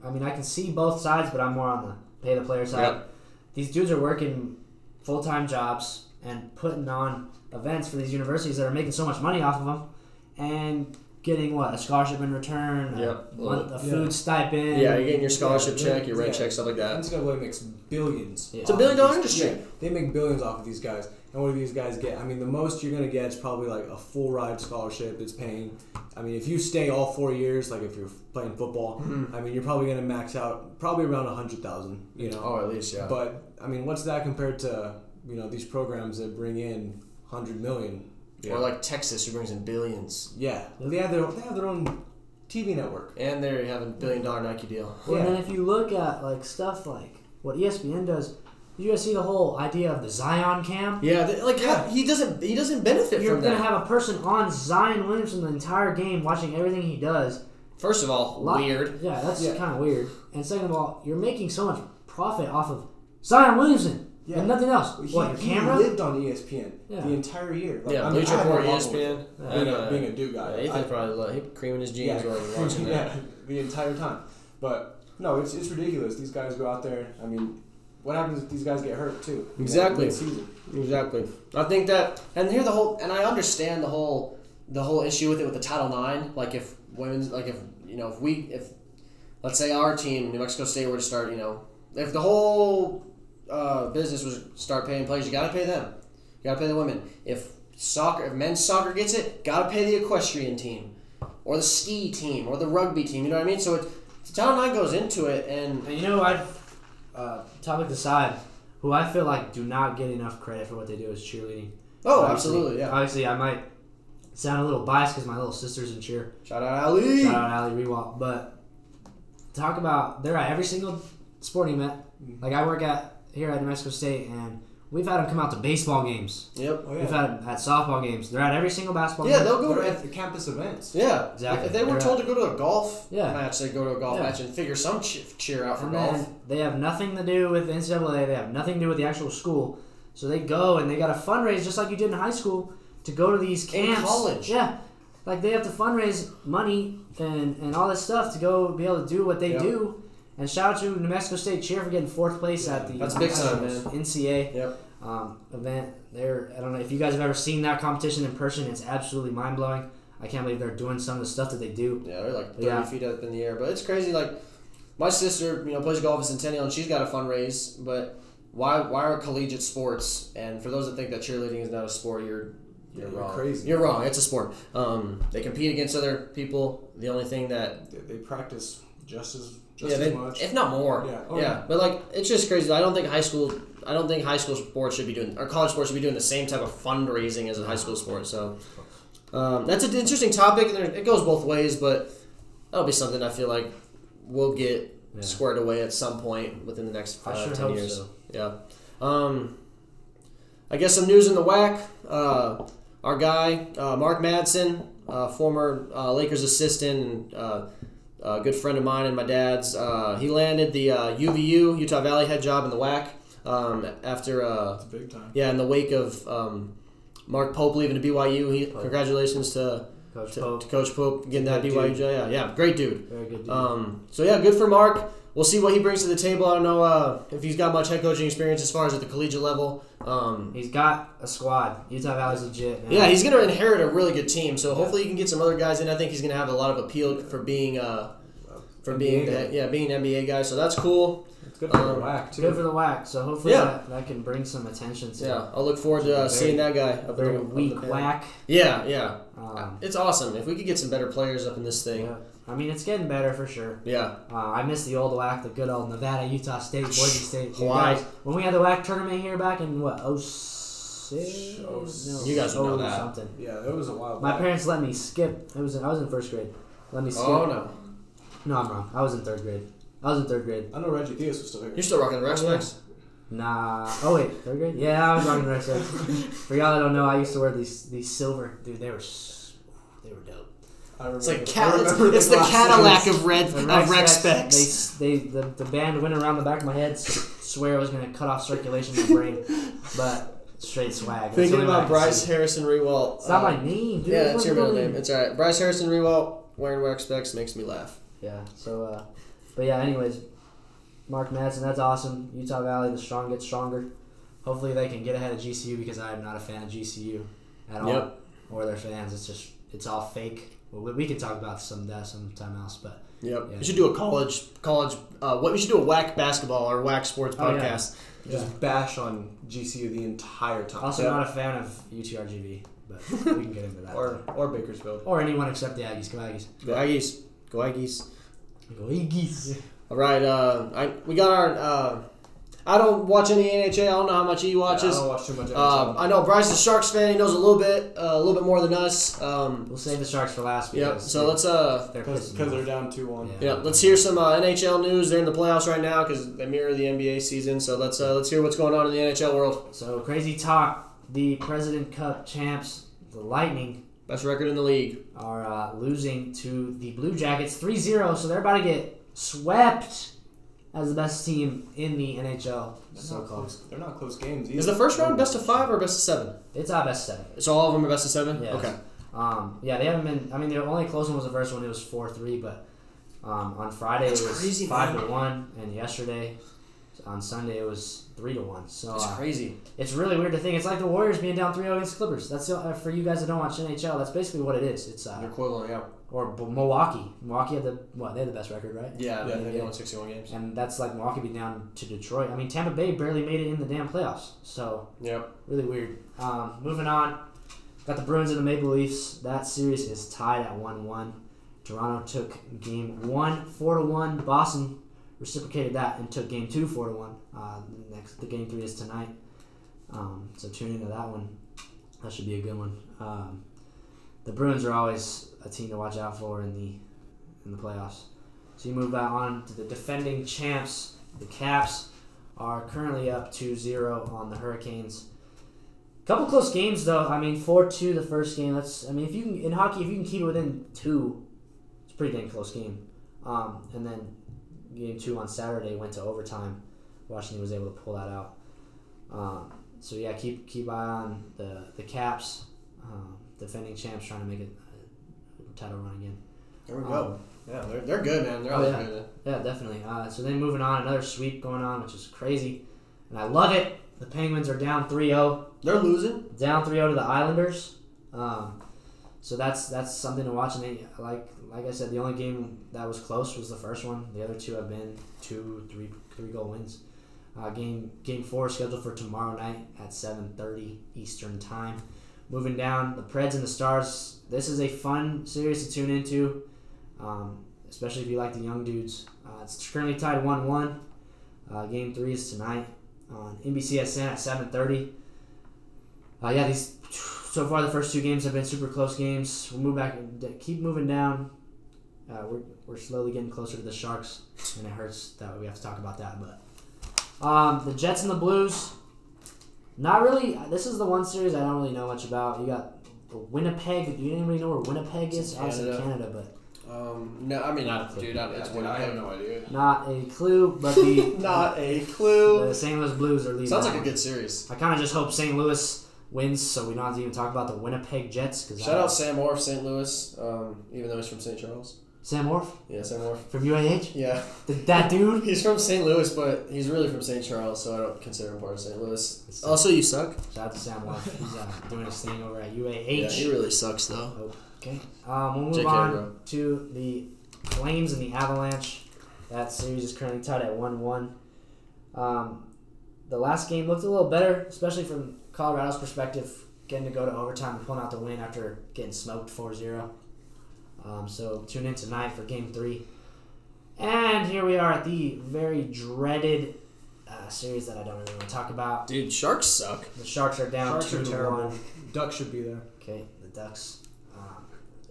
I mean, I can see both sides, but I'm more on the pay the player side. Yep. These dudes are working full-time jobs and putting on events for these universities that are making so much money off of them, and getting a scholarship in return, a food stipend. Yeah, you're getting your scholarship check, your rent check, stuff like that. NCAA makes billions. Yeah. It's $1 billion industry. Yeah, they make billions off of these guys. And what do these guys get? I mean, the most you're going to get is probably like a full ride scholarship. It's paying. I mean, if you stay all 4 years, like if you're playing football, I mean, you're probably going to max out probably around $100,000. You know. Oh, at least, yeah. But I mean, what's that compared to these programs that bring in $100 million? Or like Texas, who brings in billions. Yeah, they have their own TV network, and they have a $1 billion Nike deal. Well, and then if you look at like stuff like what ESPN does, you guys see the whole idea of the Zion cam. Yeah, he doesn't benefit You're from that. gonna have a person on Zion Williamson the entire game, watching everything he does. First of all, weird. Yeah, that's kind of weird. And second of all, you're making so much profit off of Zion Williamson. Yeah. And nothing else. Your camera? He lived on ESPN the entire year. Like, Bleacher Report, ESPN. Being a Duke guy. Ethan probably creaming his jeans while he was watching that. The entire time. But, no, it's ridiculous. These guys go out there. I mean, what happens if these guys get hurt, too? Exactly. Mid-season? Exactly. I think that, and I understand the whole issue with it with the Title IX. Like, if women's, like, if let's say our team, New Mexico State, were to start, if the whole business was start paying players, you got to pay them. You got to pay the women. If men's soccer gets it, got to pay the equestrian team, or the ski team, or the rugby team. You know what I mean? So Title IX goes into it, and topic aside, who I feel like do not get enough credit for what they do is cheerleading. Oh, absolutely, yeah. Obviously, I might sound a little biased because my little sister's in cheer. Shout out Ali. Shout out Ali Rewalt. But talk about, they're at every single sporting event. Like I work here at New Mexico State, and we've had them come out to baseball games. Yep. Oh, yeah. We've had them at softball games. They're at every single basketball game. Yeah, they'll go at the campus events. Yeah, exactly. If they were told to go to a golf match, they go to a golf match and figure some cheer out for golf. They have nothing to do with the NCAA. They have nothing to do with the actual school. So they go and they got to fundraise just like you did in high school to go to these camps. In college. Yeah. Like they have to fundraise money and all this stuff to go be able to do what they do. And shout out to New Mexico State cheer for getting 4th place at the That's big time, man. NCAA event. I don't know if you guys have ever seen that competition in person. It's absolutely mind blowing. I can't believe they're doing some of the stuff that they do. Yeah, they're like 30 feet up in the air, but it's crazy. Like my sister, plays golf at Centennial, and she's got to fundraise. But why are collegiate sports? And for those that think that cheerleading is not a sport, you're wrong. Crazy. You're wrong. It's a sport. They compete against other people. The only thing that they practice just as much, if not more. Yeah. But like, it's just crazy. I don't think high school sports should be doing, or college sports should be doing the same type of fundraising as a high school sport. So that's an interesting topic, and it goes both ways. But that'll be something I feel like we'll get squared away at some point within the next 5-10 years. So. Yeah. I guess some news in the WAC. Our guy Mark Madsen, former Lakers assistant and a good friend of mine and my dad's. He landed the UVU, Utah Valley head job in the WAC after it's big time. Yeah, in the wake of Mark Pope leaving to BYU. Congratulations to Coach Pope getting that BYU job. Yeah, great dude. Very good dude. So yeah, good for Mark. We'll see what he brings to the table. I don't know if he's got much head coaching experience as far as at the collegiate level. He's got a squad. Utah Valley's legit, man. Yeah, he's going to inherit a really good team. So hopefully he can get some other guys in. I think he's going to have a lot of appeal for being being an NBA guy. So that's cool. It's good for the WAC too. Good for the WAC. So hopefully that can bring some attention to. Yeah, I'll look forward to seeing that guy up very there. Weak WAC. Yeah. It's awesome if we could get some better players up in this thing. Yeah. I mean, it's getting better for sure. Yeah. I miss the old WAC, the good old Nevada, Utah State, Boise State. Hawaii. When we had the WAC tournament here back in, 06? No, you guys would know that. Something. Yeah, it was a while back. My parents let me skip. I was in 1st grade. Let me skip. Oh, no. No, I'm wrong. I was in 3rd grade. I know Reggie Theus was still here. You're still rocking the Rex Specs? Nah. Oh, wait. 3rd grade? Yeah, I was rocking the Rex Specs. For y'all that don't know, I used to wear these silver. Dude, they were dope. It's like it's the Cadillac of Rex Specs. The band went around the back of my head. Swear it was gonna cut off circulation in my brain, but straight swag. That's Thinking the only way I about can Bryce see it. Harrison Rewalt. It's not my name, dude. Yeah, It's that's my your middle middle name. It's alright. Bryce Harrison Rewalt wearing wear specs makes me laugh. Yeah. So, but yeah. Anyways, Mark Madsen, that's awesome. Utah Valley, the strong get stronger. Hopefully they can get ahead of GCU because I am not a fan of GCU at all, or their fans. It's all fake. Well, we can talk about that sometime else, but Yep. yeah. We should do a college. We should do a whack basketball or whack sports podcast. Just bash on GCU the entire time. Also, not a fan of UTRGV, but we can get into that. or Bakersfield. Or anyone except the Aggies. Go Aggies. Go Aggies. Go Aggies. Go Aggies. All right. We got our. I don't watch any NHL. I don't know how much he watches. Yeah, I don't watch too much NHL. I know Bryce is a Sharks fan. He knows a little bit more than us. We'll save the Sharks for last. Yep. So let's. Because they're down 2-1. Yeah. Let's hear some NHL news. They're in the playoffs right now because they mirror the NBA season. So let's hear what's going on in the NHL world. So crazy talk. The President Cup champs, the Lightning, best record in the league, are losing to the Blue Jackets 3-0. So they're about to get swept as the best team in the NHL. So close. They're not close games either. Is the first round best of 5 or best of 7? It's our best 7. So all of them are best of 7? Yes. Okay. Yeah, they haven't been. I mean, the only close one was the first one. It was 4-3, but on Friday it was crazy, 5-1, and yesterday on Sunday it was 3-1. So it's crazy. It's really weird to think. It's like the Warriors being down 3-0 against the Clippers. That's for you guys that don't watch NHL. That's basically what it is. It's the equivalent, yeah. Or Milwaukee. Milwaukee had they had the best record, right? Yeah, they won 61 games. And that's like Milwaukee being down to Detroit. I mean, Tampa Bay barely made it in the damn playoffs. So really weird. Moving on, got the Bruins and the Maple Leafs. That series is tied at 1-1. Toronto took game 1 4-1. Boston reciprocated that and took game 2 4-1. The game 3 is tonight. So tune into that one. That should be a good one. The Bruins are always a team to watch out for in the playoffs. So you move on to the defending champs. The Caps are currently up 2-0 on the Hurricanes. Couple close games though. I mean, 4-2 the first game. If you can in hockey, if you can keep it within 2, it's a pretty dang close game. And then game 2 on Saturday went to overtime. Washington was able to pull that out. So yeah, keep eye on the Caps. Defending champs trying to make a title run again. There we go. Yeah, they're good, man. They're always good. Yeah, definitely. So then moving on, another sweep going on, which is crazy. And I love it. The Penguins are down 3-0. They're losing? Down 3-0 to the Islanders. So that's something to watch. And they, like I said, the only game that was close was the first one. The other 2 have been 3 goal wins. Game 4 is scheduled for tomorrow night at 7:30 Eastern Time. Moving down, the Preds and the Stars. This is a fun series to tune into, especially if you like the young dudes. It's currently tied 1-1. Game 3 is tonight on NBCSN at 7:30. So far the first 2 games have been super close games. We'll move back and keep moving down. We're slowly getting closer to the Sharks, and it hurts that we have to talk about that. But the Jets and the Blues. Not really. This is the one series I don't really know much about. You got Winnipeg. Do you anybody know where Winnipeg is? Obviously Canada, but no, I mean not, dude. It's Winnipeg. I have no idea. Not a clue. But the not a clue. The St. Louis Blues are leading. Sounds like a good series. I kind of just hope St. Louis wins, so we don't have to even talk about the Winnipeg Jets. Shout out Sam Orff, St. Louis. Even though he's from St. Charles. Sam Orff? Yeah, Sam Orff. From UAH? Yeah. That dude? He's from St. Louis, but he's really from St. Charles, so I don't consider him part of St. Louis. Also, you suck. Shout out to Sam Orff. He's doing his thing over at UAH. Yeah, he really sucks, though. Okay. We'll move on to the Flames and the Avalanche. That series is currently tied at 1-1. The last game looked a little better, especially from Colorado's perspective, getting to go to overtime and pulling out the win after getting smoked 4-0. So tune in tonight for Game 3. And here we are at the very dreaded series that I don't really want to talk about. Dude, Sharks suck. The Sharks are down 2-1. Ducks should be there. Okay, the Ducks.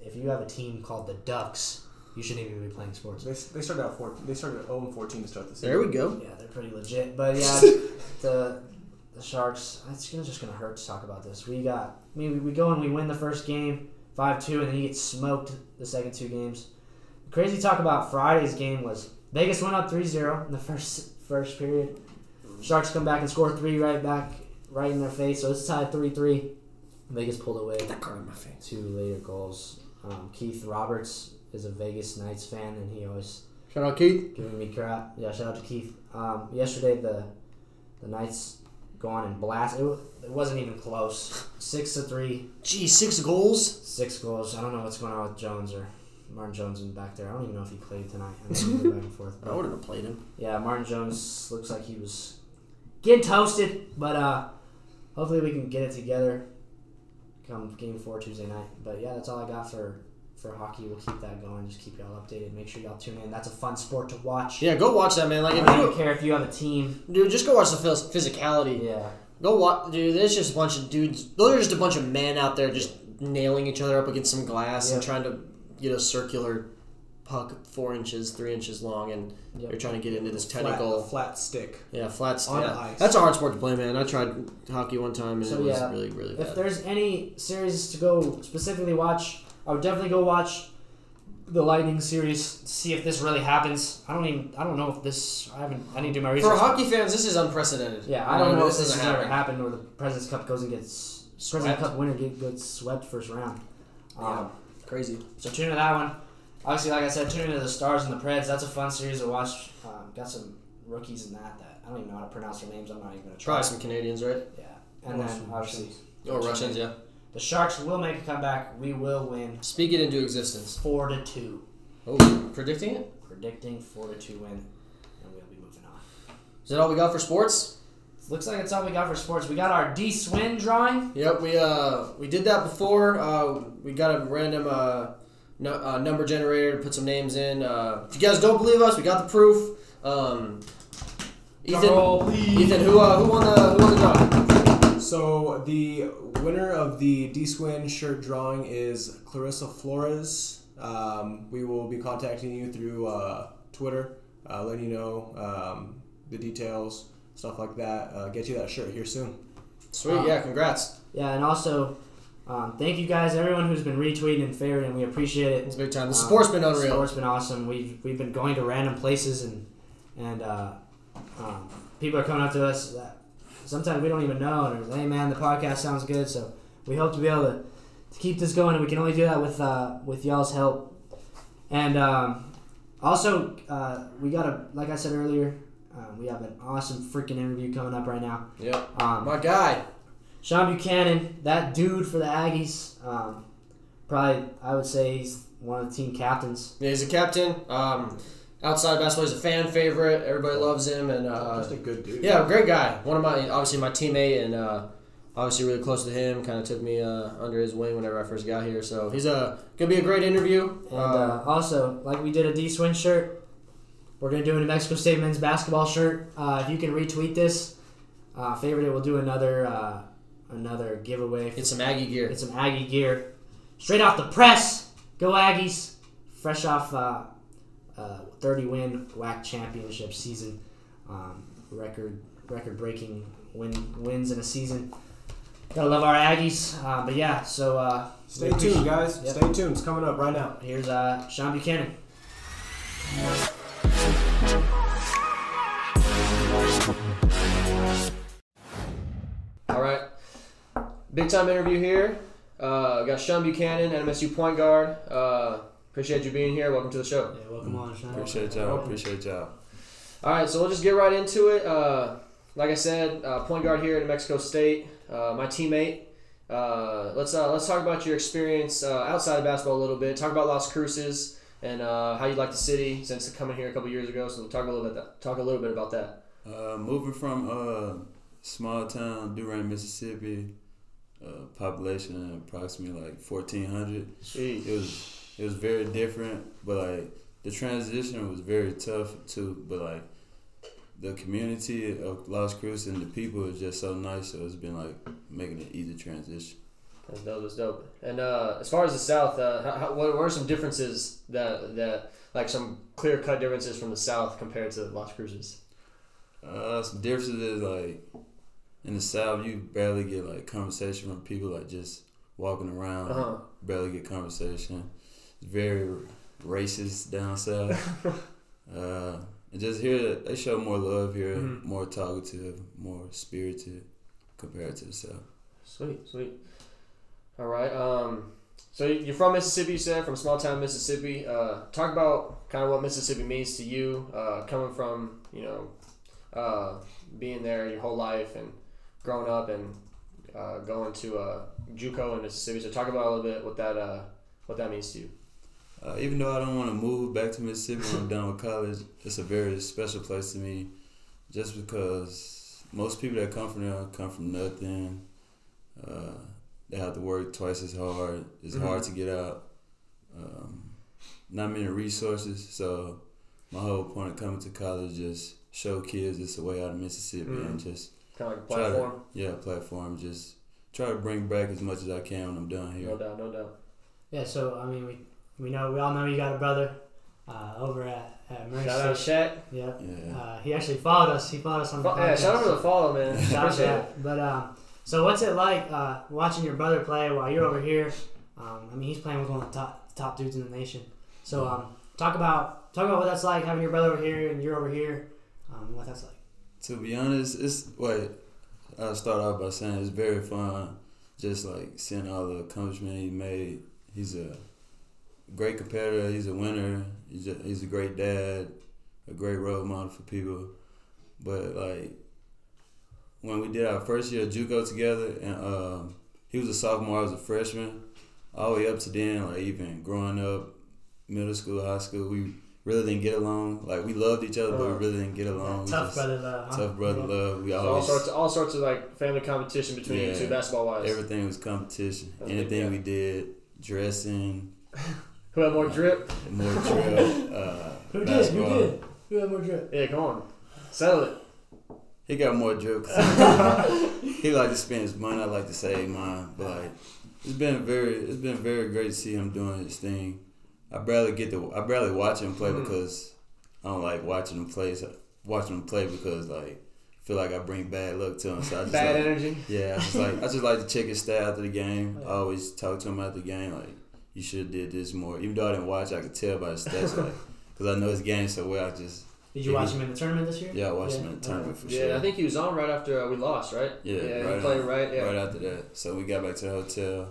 If you have a team called the Ducks, you shouldn't even be playing sports. They started out 0-14 to start the season. There we go. Yeah, they're pretty legit. But yeah, the Sharks. It's just gonna hurt to talk about this. We go and we win the first game 5-2, and then you get smoked the second 2 games. The crazy talk about Friday's game was Vegas went up 3-0 in the first period. Sharks come back and score 3 right right in their face. So it's tied 3-3. Vegas pulled away. Get that card in my face. 2 later goals. Keith Roberts is a Vegas Knights fan, and he always Shout out Keith. giving me crap. Yeah, shout out to Keith. Yesterday the Knights go on and blast. It wasn't even close. 6-3. Gee, 6 goals. 6 goals. I don't know what's going on with Jones or Martin Jones in back there. I don't even know if he played tonight. I don't know back and forth. I wouldn't have played him. Yeah, Martin Jones looks like he was getting toasted, but hopefully we can get it together come Game 4 Tuesday night. But yeah, that's all I got for hockey. We'll keep that going. Just keep y'all updated. Make sure y'all tune in. That's a fun sport to watch. Yeah, go watch that, man. Like, if I you don't care if you have a team. dude, just go watch the physicality. Yeah. Go watch, dude. There's just a bunch of dudes. Those are just a bunch of men out there just nailing each other up against some glass and trying to get a circular puck 4 inches, 3 inches long, and they're trying to get into this technical flat stick. Yeah, flat stick. On Yeah. ice. That's a hard sport to play, man. I tried hockey one time and So, it was yeah, really, really bad. If there's any series to go specifically watch, I would definitely go watch the Lightning series. See if this really happens. I don't know if this. I need to do my research. For hockey fans, this is unprecedented. Yeah, I don't know if this doesn't has ever happened, or the President's Cup goes and gets President's Cup winner gets swept first round. Yeah, crazy. So tune into that one. Obviously, like I said, tune into the Stars and the Preds. That's a fun series to watch. Got some rookies in that I don't even know how to pronounce their names. I'm not even going to try. Probably some Canadians, right? Yeah, and then obviously Russians, yeah. the Sharks will make a comeback. We will win. Speak it into existence. 4-2. Oh, predicting it? Predicting 4-2 win, and we'll be moving on. Is that all we got for sports? Looks like it's all we got for sports. We got our Dswin drawing. Yep, we did that before. We got a random number generator to put some names in. If you guys don't believe us, we got the proof. Ethan, who won the drawing? So the winner of the Dswin shirt drawing is Clarissa Flores. We will be contacting you through Twitter, letting you know the details, stuff like that. Get you that shirt here soon. Sweet, yeah, congrats. Yeah, and also, thank you guys, everyone who's been retweeting and favoriting. We appreciate it. It's big time. The support's been unreal. The support's been awesome. We've been going to random places and people are coming up to us that sometimes we don't even know, and they're like, hey man, the podcast sounds good. So we hope to be able to keep this going, and we can only do that with y'all's help. And also, we got like I said earlier, we have an awesome freaking interview coming up right now. Yep. My guy. Shunn Buchanan, that dude for the Aggies. Probably, I would say he's one of the team captains. Yeah, he's a captain. Outside basketball, he's a fan favorite. Everybody loves him, and Just a good dude. yeah, great guy. One of my teammate, and obviously really close to him. Kind of took me under his wing whenever I first got here. So he's gonna be a great interview. And also, like we did a Dswin shirt, we're gonna do a New Mexico State men's basketball shirt. If you can retweet this, favorite it, we'll do another giveaway. It's some Aggie gear. It's some Aggie gear, straight off the press. Go Aggies! Fresh off 30-win WAC championship season, record-breaking wins in a season. Gotta love our Aggies. But yeah, so Stay tuned, guys. Yep. Stay tuned. It's coming up right now. Here's Shunn Buchanan. All right, big time interview here. We got Shunn Buchanan, NMSU point guard. Appreciate you being here. Welcome to the show. Yeah, welcome on, Shunn. Appreciate y'all. All right, so we'll just get right into it. Like I said, point guard here at New Mexico State. My teammate. Let's talk about your experience outside of basketball a little bit. Talk about Las Cruces and how you like the city since coming here a couple years ago. So we'll talk a little bit about that. Moving from small town Durham, Mississippi, population approximately like 1,400. It was very different, but like the transition was very tough too. But like the community of Las Cruces and the people is just so nice, so it's been like making an easy transition. That's dope. And as far as the South, what are some differences that like some clear cut differences from the South compared to Las Cruces? Some differences is like in the South you barely get like conversation from people like just walking around. Barely get conversation. It's very racist down south. And just here they show more love here, more talkative, more spirited. compared to the South. Sweet. All right. So you're from Mississippi, you said, from small town Mississippi. Talk about kind of what Mississippi means to you, coming from, being there your whole life and growing up and going to JUCO in Mississippi. So talk about a little bit what that means to you. Even though I don't want to move back to Mississippi when I'm done with college, it's a very special place to me just because most people that come from there come from nothing. They have to work twice as hard. It's hard to get out. Not many resources. So my whole point of coming to college is just show kids it's a way out of Mississippi and just kind of like a platform. Platform. Just try to bring back as much as I can when I'm done here. No doubt. Yeah. So I mean, we all know you got a brother over at Mercy. Shout out Shaq. Yep. Yeah. He actually followed us. He followed us on the podcast. Yeah, shout out to the follow, man. Shout out to that. But so what's it like watching your brother play while you're over here? I mean, he's playing with one of the top dudes in the nation. So talk about what that's like having your brother over here and you're over here. What that's like. To be honest, I'll start off by saying it's very fun. Just like seeing all the accomplishments he made. He's a great competitor. He's a winner. He's a great dad, a great role model for people. But like when we did our first year of JUCO together, and he was a sophomore, I was a freshman, all the way up to then, like even growing up, middle school, high school, we really didn't get along. Like we loved each other, but we really didn't get along. Tough brother love. Tough brother love. We always all sorts of like family competition between you two basketball wise. Everything was competition. Anything we did, dressing. Who had more drip? More drip. Who did? Who had more drip? Yeah, come on, settle it. He got more drip. He liked to spend his money. I like to save mine. But like, it's been very great to see him doing his thing. I barely watch him play because I don't like watching him play. Watching him play because like I feel like I bring bad luck to him. So I just bad like, energy. Yeah, I just like to check his stat after the game. I always talk to him after the game like you should have did this more. Even though I didn't watch, I could tell by his stats like because I know his game so well. Did you watch him in the tournament this year? Yeah, I watched him in the tournament for sure. Yeah, I think he was on right after we lost, right? Yeah, he played right after that. So we got back to the hotel.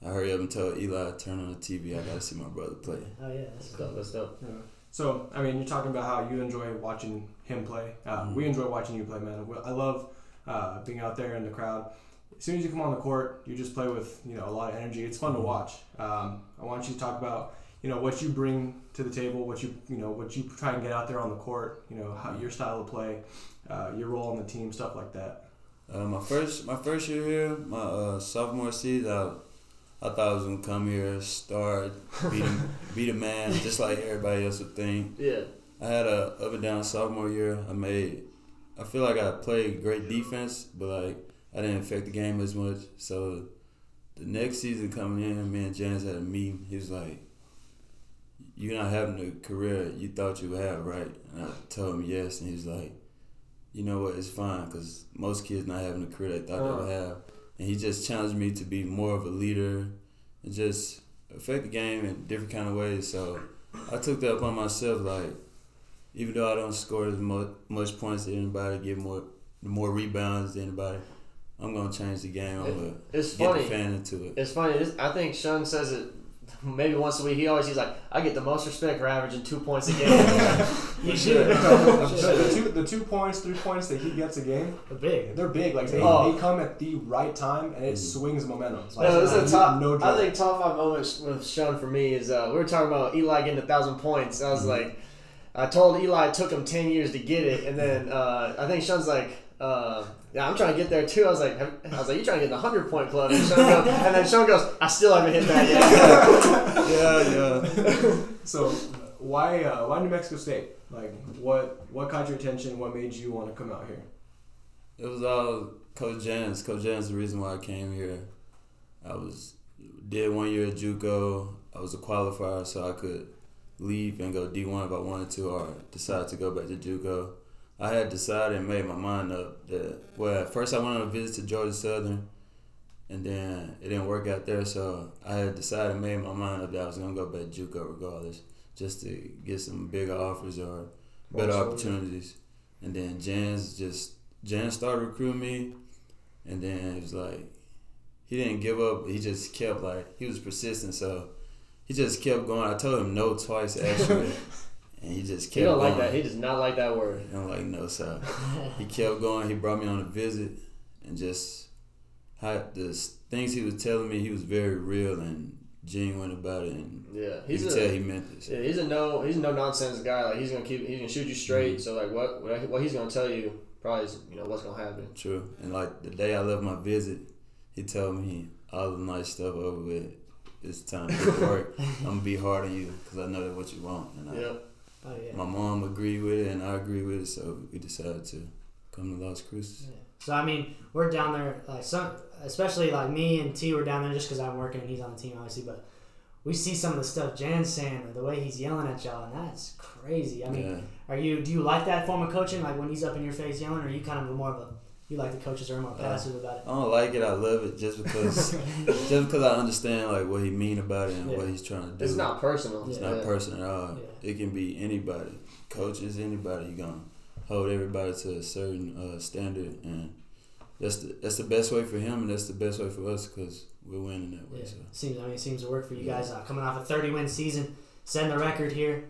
I hurried up and told Eli, turn on the TV. I got to see my brother play. Oh, yeah. That's dope. Yeah. So, I mean, you're talking about how you enjoy watching him play. We enjoy watching you play, man. I love being out there in the crowd. As soon as you come on the court, you just play with, a lot of energy. It's fun to watch. I want you to talk about, what you bring to the table, what you try and get out there on the court, how your style of play, your role on the team, stuff like that. My first year here, my sophomore season, I thought I was gonna come here, start, be the man, just like everybody else would think. Yeah. I had a up and down sophomore year. I feel like I played great defense, but like I didn't affect the game as much. So the next season coming in, me and James had a meeting. He was like, "You're not having the career you thought you would have, right?" And I told him yes, and he was like, "You know what? It's fine, because most kids not having the career they thought they would have." And he just challenged me to be more of a leader and just affect the game in different kind of ways. So I took that upon myself. Like, even though I don't score as much points as anybody, get more rebounds than anybody, I'm gonna change the game. I'm gonna get the fan into it. It's funny. I think Shunn says it maybe once a week. He's like, I get the most respect for averaging 2 points a game. You should. The 2 points, 3 points that he gets a game, they're big. Like they come at the right time and it swings momentum. Like, I think top 5 moments with Shunn for me is we were talking about Eli getting 1,000 points. I was like, I told Eli it took him 10 years to get it, and then I think Shunn's like, yeah, I'm trying to get there too. I was like, you trying to get the 100-point club? And then Shunn goes, I still haven't hit that yet. Yeah. So why New Mexico State? Like, what caught your attention? What made you want to come out here? It was all Coach Jans. Coach Jans is the reason why I came here. Did 1 year at JUCO. I was a qualifier, so I could leave and go D1 if I wanted to, or decide to go back to JUCO. I had decided and made my mind up that, at first I went on a visit to Georgia Southern, and then it didn't work out there, so I had decided and made my mind up that I was going to go back to JUCO regardless, just to get some bigger offers or better opportunities. And then Jan started recruiting me. And then it was like, he didn't give up. He just kept, like, he was persistent. So he just kept going. I told him no twice, actually. And he just kept He don't going. like that. He does not like that word. I'm like, no, sir. He kept going. He brought me on a visit. And just the things he was telling me, he was very real and genuine about it. And yeah, you can tell he meant this. Yeah, he's a no nonsense guy. Like, he's gonna shoot you straight. Mm-hmm. So like what he's gonna tell you probably is, you know, what's gonna happen. True. And like the day I left my visit, he told me all the nice stuff over with. It's time to get to work. I'm gonna be hard on you because I know that's what you want. And my mom agreed with it, and I agreed with it. So we decided to come to Las Cruces. Yeah. So I mean, we're down there, like especially like me and T were down there just because I'm working and he's on the team, obviously. But we see some of the stuff Jan's saying, or the way he's yelling at y'all, and that's crazy. I mean, do you like that form of coaching, like when he's up in your face yelling, or are you kind of more of a, you like the coaches who are more passive about it? I don't like it. I love it just because I understand like what he mean about it and what he's trying to do. It's not personal. It's not personal at all. Yeah. It can be anybody, coaches, anybody. You gonna hold everybody to a certain standard, and that's the best way for him, and that's the best way for us because we're winning that way. Yeah. So. It seems to work for you guys. Coming off a 30-win season, setting the record here.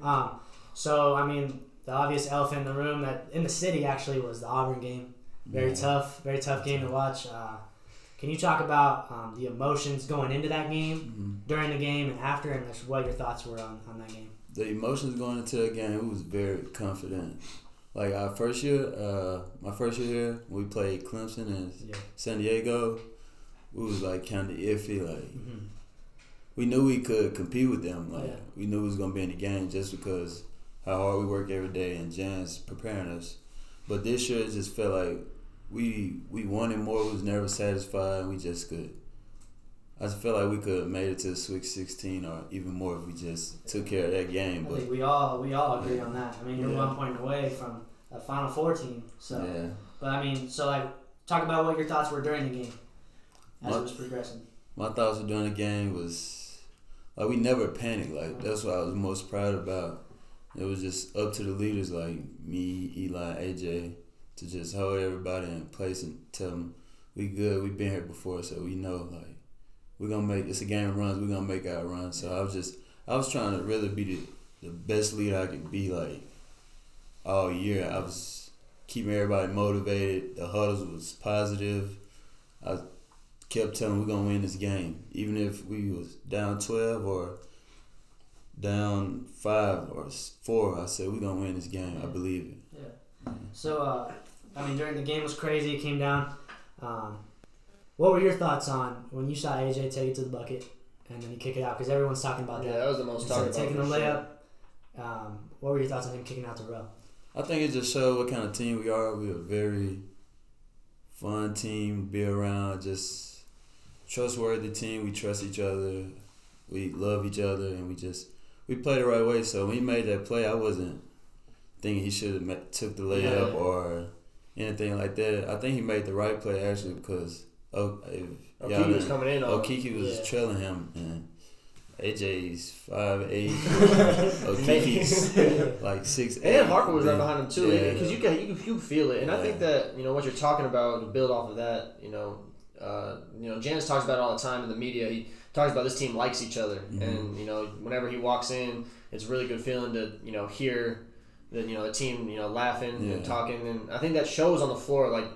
So I mean, the obvious elephant in the room that in the city actually was the Auburn game. Very tough game to watch. Can you talk about the emotions going into that game, during the game, and after, and what your thoughts were on that game? The emotions going into the game, we was very confident. Like our first year, my first year here, we played Clemson and San Diego. We was like kind of iffy. Like we knew we could compete with them. Like we knew we was gonna be in the game just because how hard we work every day and Jan's preparing us. But this year it just felt like we wanted more. We was never satisfied. We just could. I just felt like we could have made it to the Sweet 16 or even more if we just took care of that game. I think we all agree on that. I mean, you're 1 point away from a Final Four team. So, but I mean, so like, talk about what your thoughts were during the game as it was progressing. My thoughts during the game was like we never panicked. Like that's what I was most proud about. It was just up to the leaders like me, Eli, AJ, to just hold everybody in place and tell them we good. We've been here before, so we know like. We're gonna make it's a game of runs. We're gonna make our run. So I was trying to really be the best leader I could be like all year. I was keeping everybody motivated. The huddles was positive. I kept telling them we're gonna win this game, even if we was down 12 or down 5 or 4. I said we're gonna win this game. I believe it. Yeah. So I mean, during the game was crazy. It came down. What were your thoughts on when you saw AJ take it to the bucket and then he kick it out? Because everyone's talking about that. Yeah, that was the most talked about. Taking the layup. What were your thoughts on him kicking out the row? I think it just showed what kind of team we are. We're a very fun team to be around, just trustworthy team. We trust each other. We love each other, and we play the right way. So when he made that play, I wasn't thinking he should have took the layup or anything like that. I think he made the right play actually because Okeke was coming in. Okeke was trailing him, and AJ's 5'8". Okeke's like 6'8". And Harper was right behind him too, because you can feel it. And I think that what you're talking about to build off of that, Janice talks about it all the time in the media. He talks about this team likes each other, and whenever he walks in, it's a really good feeling to hear the team laughing and talking, and I think that shows on the floor like.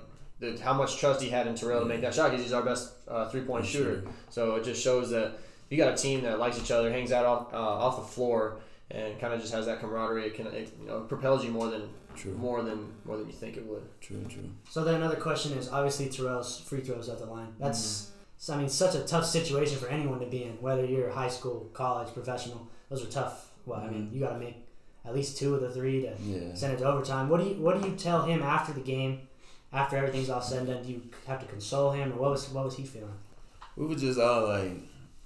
How much trust he had in Terrell to make that shot because he's our best 3-point shooter. So it just shows that you got a team that likes each other, hangs out off the floor, and kind of just has that camaraderie. It propels you more than you think it would. True. So then another question is obviously Terrell's free throws at the line. That's such a tough situation for anyone to be in, whether you're high school, college, professional. Those are tough. Well, I mean, you got to make at least 2 of the 3 to send it to overtime. What do you tell him after the game? After everything's all said and done, do you have to console him, or what was he feeling? We were just all like,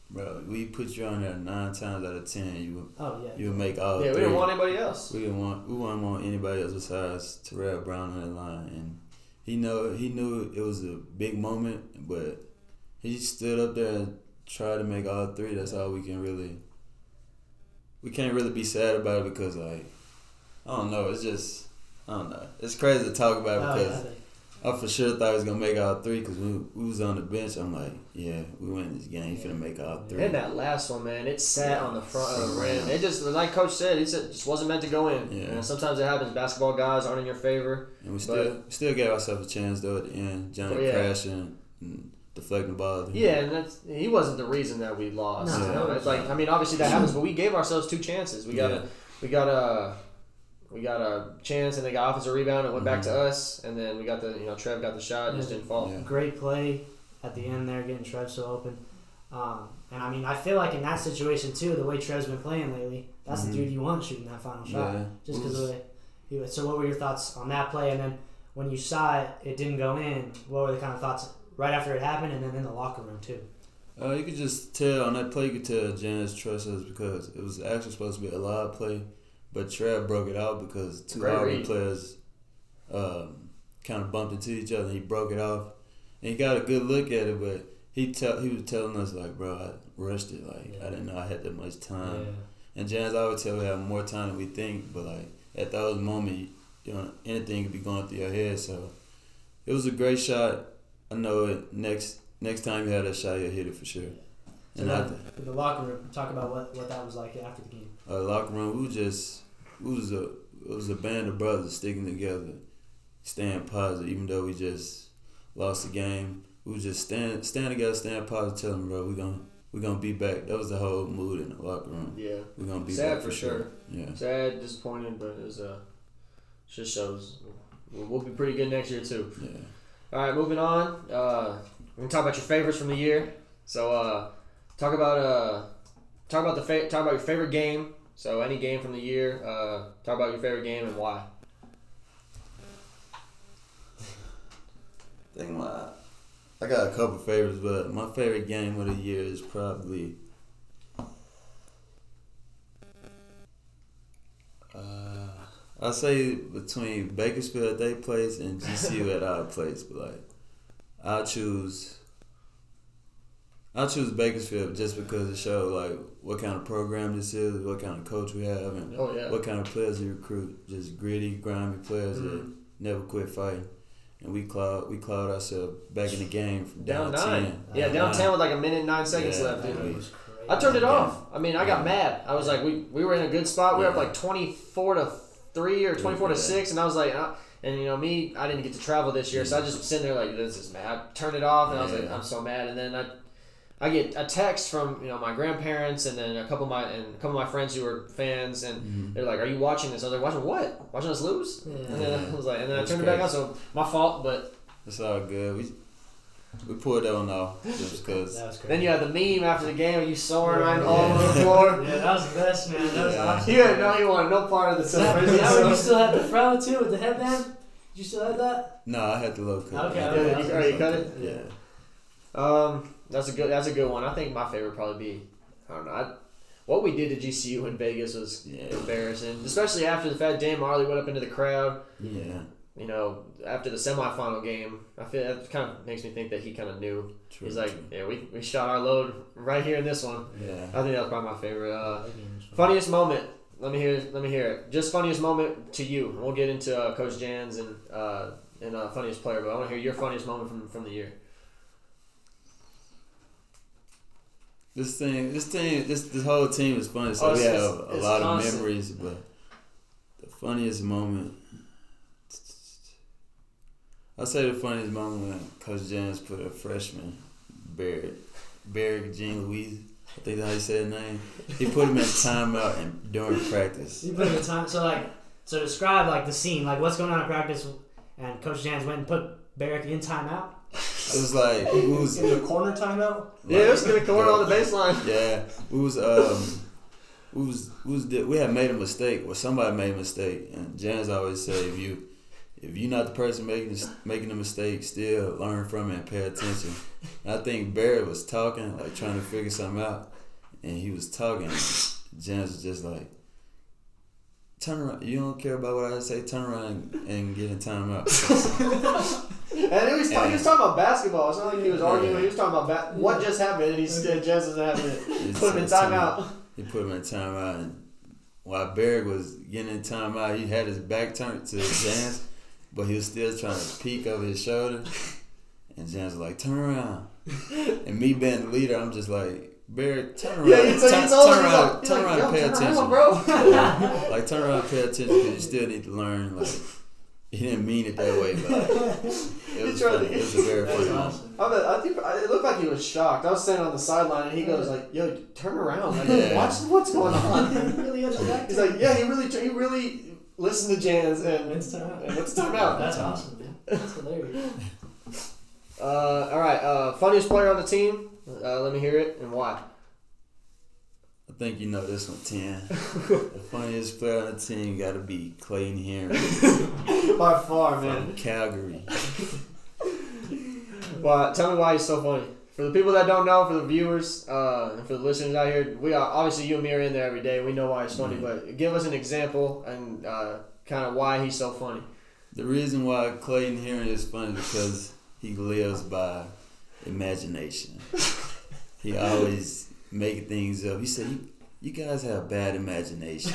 bro, we put you on there 9 times out of 10. You would make all 3. We didn't want anybody else. We wouldn't want anybody else besides Terrell Brown on that line, and he knew it was a big moment, but he stood up there and tried to make all 3. That's all we can't really be sad about it because like I don't know. It's just I don't know. It's crazy to talk about it because I for sure thought he was gonna make all three because we was on the bench. I'm like, yeah, we win this game. He finna make all three. And that last one, man, it sat on the front of the rim. It just, like Coach said, it just wasn't meant to go in. Yeah. You know, sometimes it happens. Basketball guys aren't in your favor. And we still gave ourselves a chance though at the end. Johnny crashing and deflecting the ball. Yeah, and he wasn't the reason that we lost. No, You know? It's like, I mean, obviously that happens, but we gave ourselves 2 chances. We got a chance, and they got offensive rebound. It went back to us, and then we got Trev got the shot, and just didn't fall. Yeah. Great play at the end there, getting Trev so open. And I mean, I feel like in that situation too, the way Trev's been playing lately, that's the dude you want shooting that final shot. Yeah. Just because of the way he was. So, what were your thoughts on that play? And then when you saw it didn't go in. What were the kind of thoughts right after it happened, and then in the locker room too? You could just tell on that play. You could tell Janice trusts us because it was actually supposed to be a live play. But Trev broke it out because 2 Auburn players kind of bumped into each other. And he broke it off, and he got a good look at it. But he was telling us like, bro, I rushed it. Like I didn't know I had that much time. Yeah. And Janice always tell we have more time than we think. But like at those moments, anything could be going through your head. So it was a great shot. I know it. Next time you have that shot, you'll hit it for sure. So in the locker room, talk about what that was like after the game. Locker room, it was a band of brothers sticking together, staying positive. Even though we just lost the game, we was just stand together, staying positive, telling them, bro, we gonna be back. That was the whole mood in the locker room. Yeah, we're gonna be sad back for sure. Yeah, sad, disappointed, but it was just shows we'll be pretty good next year too. Yeah. All right, moving on. We're gonna talk about your favorites from the year. So talk about your favorite game. So any game from the year, talk about your favorite game and why. I got a couple favorites, but my favorite game of the year is probably I'll say between Bakersfield at their place and GCU at our place, but like I'll choose Bakersfield just because it showed like what kind of program this is, what kind of coach we have, and what kind of players we recruit. Just gritty, grimy players that never quit fighting. And we clawed ourselves back in the game from down 10. Yeah, down 10 with like a minute and 9 seconds left. Dude. I turned it off. I mean, I got mad. I was like, we were in a good spot. We were up like 24-3 or 24-6, and I was like, and me, I didn't get to travel this year, so I just sitting there like, this is mad. I turned it off, and I was like, I'm so mad. And then I get a text from my grandparents and then a couple of my friends who are fans, and they're like, "Are you watching this?" I was like, "Watching what? Watching us lose?" Yeah. And then I was like, and then I turned it back on. So my fault, but it's all good. We pulled that one off just because. Then you had the meme after the game of you soaring right all over the floor. Yeah, that was the best, man. That was awesome. You wanted no part of the celebration. You still had the fro too with the headband? Did you still have that? No, I had the low cut. Okay. You cut it? Yeah. That's a good one. I think my favorite would probably be, I don't know. What we did to GCU in Vegas was embarrassing, especially after the fact Dan Marley went up into the crowd. Yeah. After the semifinal game, I feel that kind of makes me think that he kind of knew. True, He's like, yeah, we shot our load right here in this one. Yeah. I think that was probably my favorite. Funniest moment. Let me hear it. Just funniest moment to you. And we'll get into Coach Jans and funniest player, but I want to hear your funniest moment from the year. This whole team is funny, so we have a lot of memories. But the funniest moment, I'll say the funniest moment when Coach Jans put a freshman, Barry Jean Louise, I think that's how you say his name. He put him in timeout and during practice. He put him in time. So describe like the scene, like what's going on in practice, and Coach Jans went and put Barrick in timeout. It was like in the corner timeout. Yeah, it was in the corner on the baseline. Yeah, we had made a mistake, or somebody made a mistake, and Jans always say if you're not the person making the mistake, still learn from it and pay attention. And I think Barrett was talking, like trying to figure something out, and he was talking. Jans was just like, turn around. You don't care about what I say. Turn around and get in timeout. And he was talking about basketball. It's not like he was arguing. He was talking about what just happened, and he said Jans was having it. Put him in timeout. He put him in timeout, and while Barrett was getting in timeout, he had his back turned to Jans. but he was still trying to peek over his shoulder. And Jan's like, turn around. And me being the leader, I'm just like, Barry, turn around. Turn around and pay attention. Bro. Yeah. Like, turn around and pay attention because you still need to learn. Like, he didn't mean it that way, but it was funny. It was a very funny moment. I think it looked like he was shocked. I was standing on the sideline, and he goes like, "Yo, turn around! Like, watch what's going on." He's like, "Yeah, he really listened to Jans and went to time out." That's awesome, man. That's hilarious. All right. Funniest player on the team. Let me hear it and why. I think you know this one, 10. The funniest player on the team got to be Clayton Henry. By far, man. From Calgary. Well, tell me why he's so funny. For the people that don't know, for the viewers, and for the listeners out here, we are obviously you and me are in there every day. We know why he's funny, but give us an example and kind of why he's so funny. The reason why Clayton Henry is funny because he lives by imagination. He always make things up. He said, "You guys have bad imagination."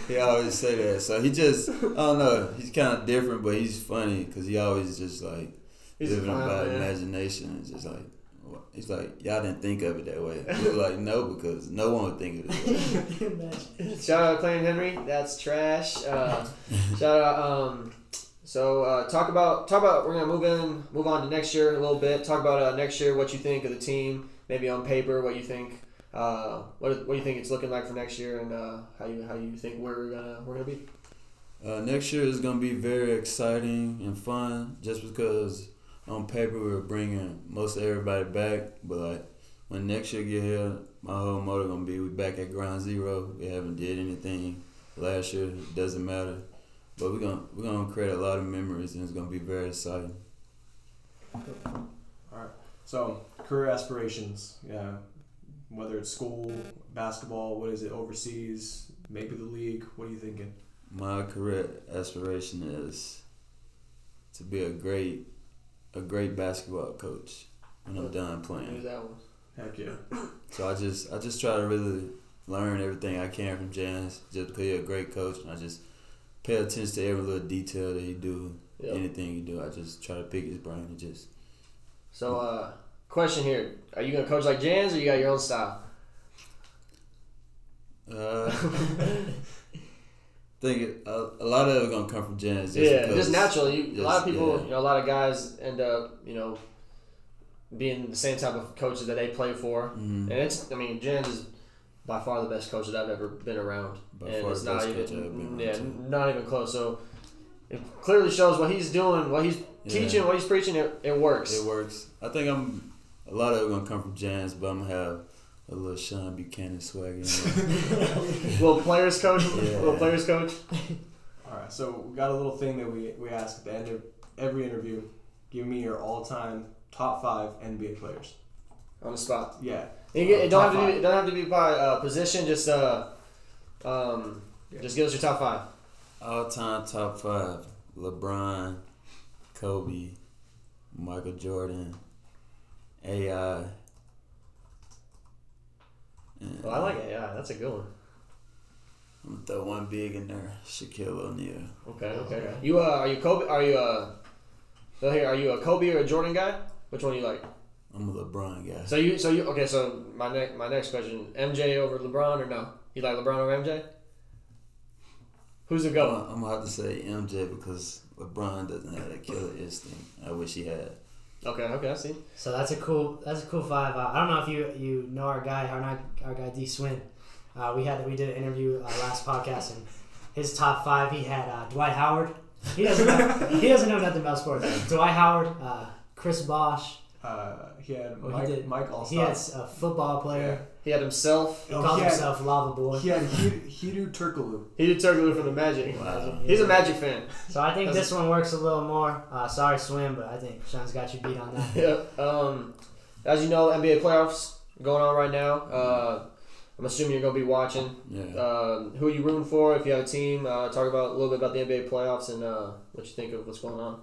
He always say that. So he just, I don't know. He's kind of different, but he's funny because he always just like living by imagination. It's just like, he's like, y'all didn't think of it that way. We're like, no, because no one would think of it that way. Shout out Clayton Henry. That's trash. Shout out. So talk about. We're gonna move on to next year a little bit. Talk about next year. What you think of the team? Maybe on paper, what you think. What do you think it's looking like for next year, and how you think we're gonna be? Next year is gonna be very exciting and fun. Just because on paper we're bringing most everybody back, but like when next year get here, my whole motto gonna be we back at ground zero. We haven't did anything last year. It doesn't matter. But we're gonna create a lot of memories, and it's gonna be very exciting. All right. So career aspirations, yeah. Whether it's school, basketball, what is it, overseas, maybe the league. What are you thinking? My career aspiration is to be a great basketball coach when I'm done playing. That one. Heck yeah. So I just try to really learn everything I can from Jans, just because he's a great coach, and I just pay attention to every little detail that he do. Yep. Anything he do, I just try to pick his brain and just. So, question here: are you gonna coach like Jans, or you got your own style? I think a lot of it gonna come from Jans. Just naturally. A lot of people, a lot of guys end up, being the same type of coaches that they play for, and Jans is by far the best coach that I've ever been around, and it's not even, not even close. So it clearly shows what he's doing, what he's teaching, what he's preaching. It works. It works. I think a lot of it gonna come from Jans, but I'm gonna have a little Shunn Buchanan swag in there. Little players coach. Little players coach. All right. So we got a little thing that we ask at the end of every interview. Give me your all-time top 5 NBA players. On the spot. Yeah. It don't have to be by position. Just give us your top 5. All-time top 5: LeBron, Kobe, Michael Jordan, AI. I like AI. That's a good one. I'm gonna throw one big in there: Shaquille O'Neal. Okay. You are you Kobe? Are you Are you a Kobe or a Jordan guy? Which one do you like? I'm a LeBron guy. So okay. So my next question: MJ over LeBron or no? You like LeBron over MJ? Who's the GOAT? I'm gonna have to say MJ because LeBron doesn't have that killer instinct. I wish he had. Okay, I see. So that's a cool 5. I don't know if you know our guy Dswin. We did an interview last podcast, and his top 5 he had Dwight Howard. He doesn't know nothing about sports. Dwight Howard, Chris Bosh. He had Mike Allstott. He had a football player. Yeah. He had himself. He called himself Lava Boy. He had Hidu Turkoglu. Hidu Turkoglu from the Magic. Wow. He's a Magic fan. So I think this one works a little more. Sorry, Swim, but I think Shunn's got you beat on that. Yeah. As you know, NBA playoffs going on right now. I'm assuming you're going to be watching. Yeah. Who are you rooting for? If you have a team, talk about a little bit about the NBA playoffs and what you think of what's going on.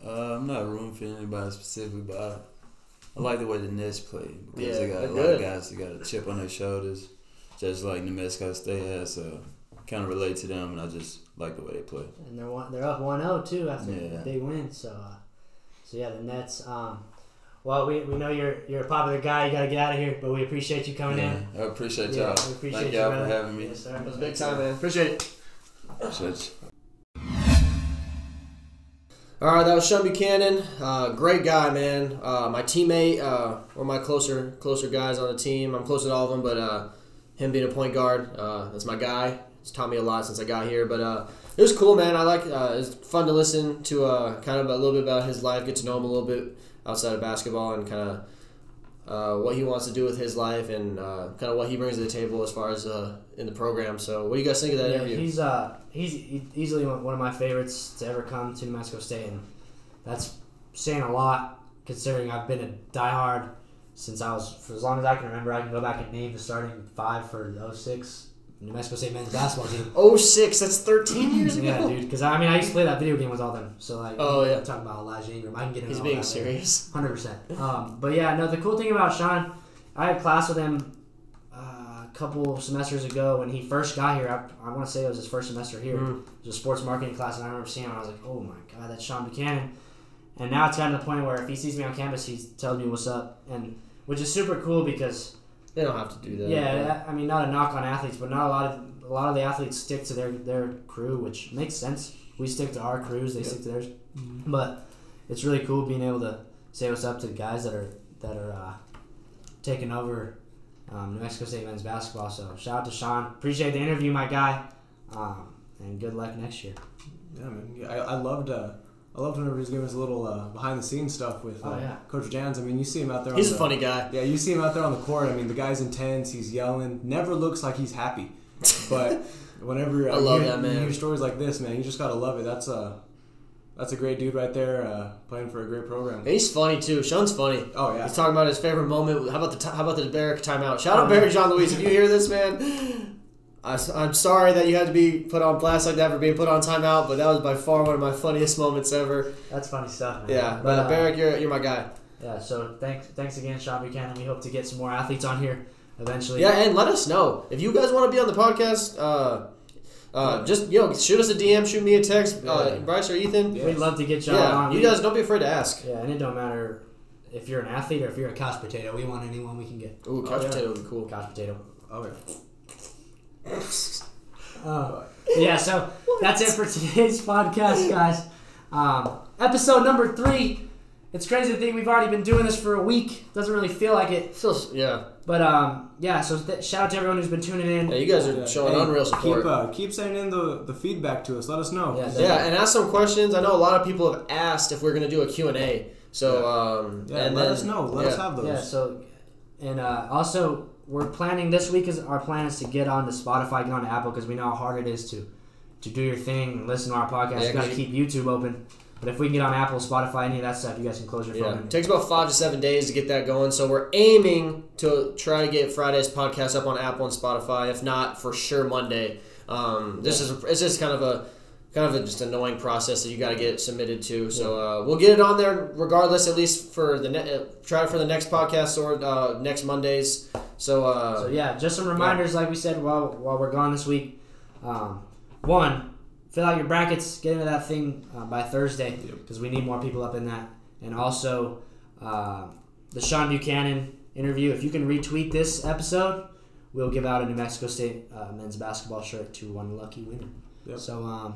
I'm not rooting for anybody specific, but I like the way the Nets play because they got a lot good. of guys that got a chip on their shoulders, just like New Mexico State has. So kind of relate to them, and I just like the way they play. And they're up 1-0 too after Yeah. a big win. So yeah, the Nets. Well, we know you're a popular guy. You got to get out of here, but we appreciate you coming in. I appreciate Yeah, y'all. we appreciate Thank you, y'all brother. for having me. Yes, sir. That was big time, man. Appreciate it. Appreciate you. All right, that was Shunn Buchanan. Great guy, man. My teammate, one of my closer guys on the team. I'm close with all of them, but him being a point guard, that's my guy. It's taught me a lot since I got here, but it was cool, man. I like. It's fun to listen to kind of a little bit about his life, get to know him a little bit outside of basketball, and kind of what he wants to do with his life, and kind of what he brings to the table as far as in the program. So, what do you guys think of that interview? He's easily one of my favorites to ever come to New Mexico State, and that's saying a lot considering I've been a diehard since for as long as I can remember. I can go back and name the starting 5 for the 06 New Mexico State men's basketball team. 06, that's 13 years ago. Yeah, dude, because I used to play that video game with all them. So like, Oh, yeah. I'm talking about Elijah Ingram. I can get into He's all being that later. serious. 100%. But yeah, no, the cool thing about Shunn, I had class with him a couple semesters ago when he first got here. I want to say it was his first semester here. It was a sports marketing class, and I remember seeing him, and I was like, oh my god, that's Shunn Buchanan. And now it's gotten to the point where if he sees me on campus, he's telling me what's up, and which is super cool because They don't have to do that. yeah, I mean, not a knock on athletes, but not a lot of the athletes stick to their crew, which makes sense. We stick to our crews, they stick to theirs. But it's really cool being able to say what's up to the guys that are taking over New Mexico State men's basketball. So shout out to Shunn. Appreciate the interview, my guy, and good luck next year. Yeah, man. Yeah, I loved whenever he was giving us a little behind the scenes stuff with Coach Jans. I mean, you see him out there. He's a funny guy. Yeah, you see him out there on the court. I mean, the guy's intense. He's yelling. Never looks like he's happy. But whenever I love you that, man. hear stories like this, man, you just gotta love it. That's a great dude right there, playing for a great program. And he's funny too. Shunn's funny. Oh yeah. He's talking about his favorite moment. How about the Barrick timeout? Shout out Barrick Jean-Louis. If you hear this, man, I'm sorry that you had to be put on blast like that for being put on timeout, but that was by far one of my funniest moments ever. That's funny stuff, man. Yeah, but Barrick, you're my guy. Yeah, so thanks again, Shunn Buchanan. We hope to get some more athletes on here eventually. Yeah, and let us know if you guys want to be on the podcast. Just shoot us a DM, shoot me a text, Bryce or Ethan. We'd love to get y'all on. You guys don't be afraid to ask. Yeah, and it don't matter if you're an athlete or if you're a couch potato. We want anyone we can get. Ooh, couch potato would be cool. Couch potato. Oh yeah. Yeah, so that's it for today's podcast, guys. Episode number 3. It's crazy to think we've already been doing this for a week. Doesn't really feel like it. Yeah. But yeah, so shout out to everyone who's been tuning in. Yeah, you guys are showing unreal support. Keep sending in the feedback to us. Let us know. Yeah, and ask some questions. I know a lot of people have asked if we're going to do a Q&A. So, and let us know. Let us have those. Yeah, so, and also, we're planning this week, our plan is to get on to Spotify, get on to Apple, because we know how hard it is to do your thing and listen to our podcast. Yeah, you got to keep YouTube open. But if we can get on Apple, Spotify, any of that stuff, you guys can close your phone. It takes about 5 to 7 days to get that going. So we're aiming to try to get Friday's podcast up on Apple and Spotify. If not, for sure Monday. It's just kind of just annoying process that you got to get submitted to. So we'll get it on there regardless, at least for try it for the next podcast or next Mondays. So yeah, just some reminders, like we said, while we're gone this week. 1. Fill out your brackets, get into that thing by Thursday because we need more people up in that. And also, the Shunn Buchanan interview. If you can retweet this episode, we'll give out a New Mexico State men's basketball shirt to one lucky winner. Yep. So,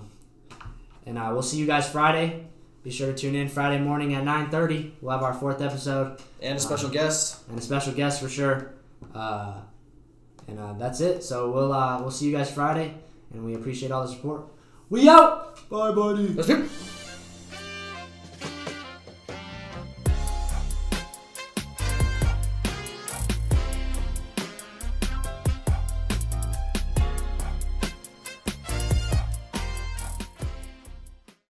and we'll see you guys Friday. Be sure to tune in Friday morning at 9:30. We'll have our 4th episode. And a special guest. And a special guest for sure. And that's it. So we'll see you guys Friday, and we appreciate all the support. We out! Bye, buddy. Let's go.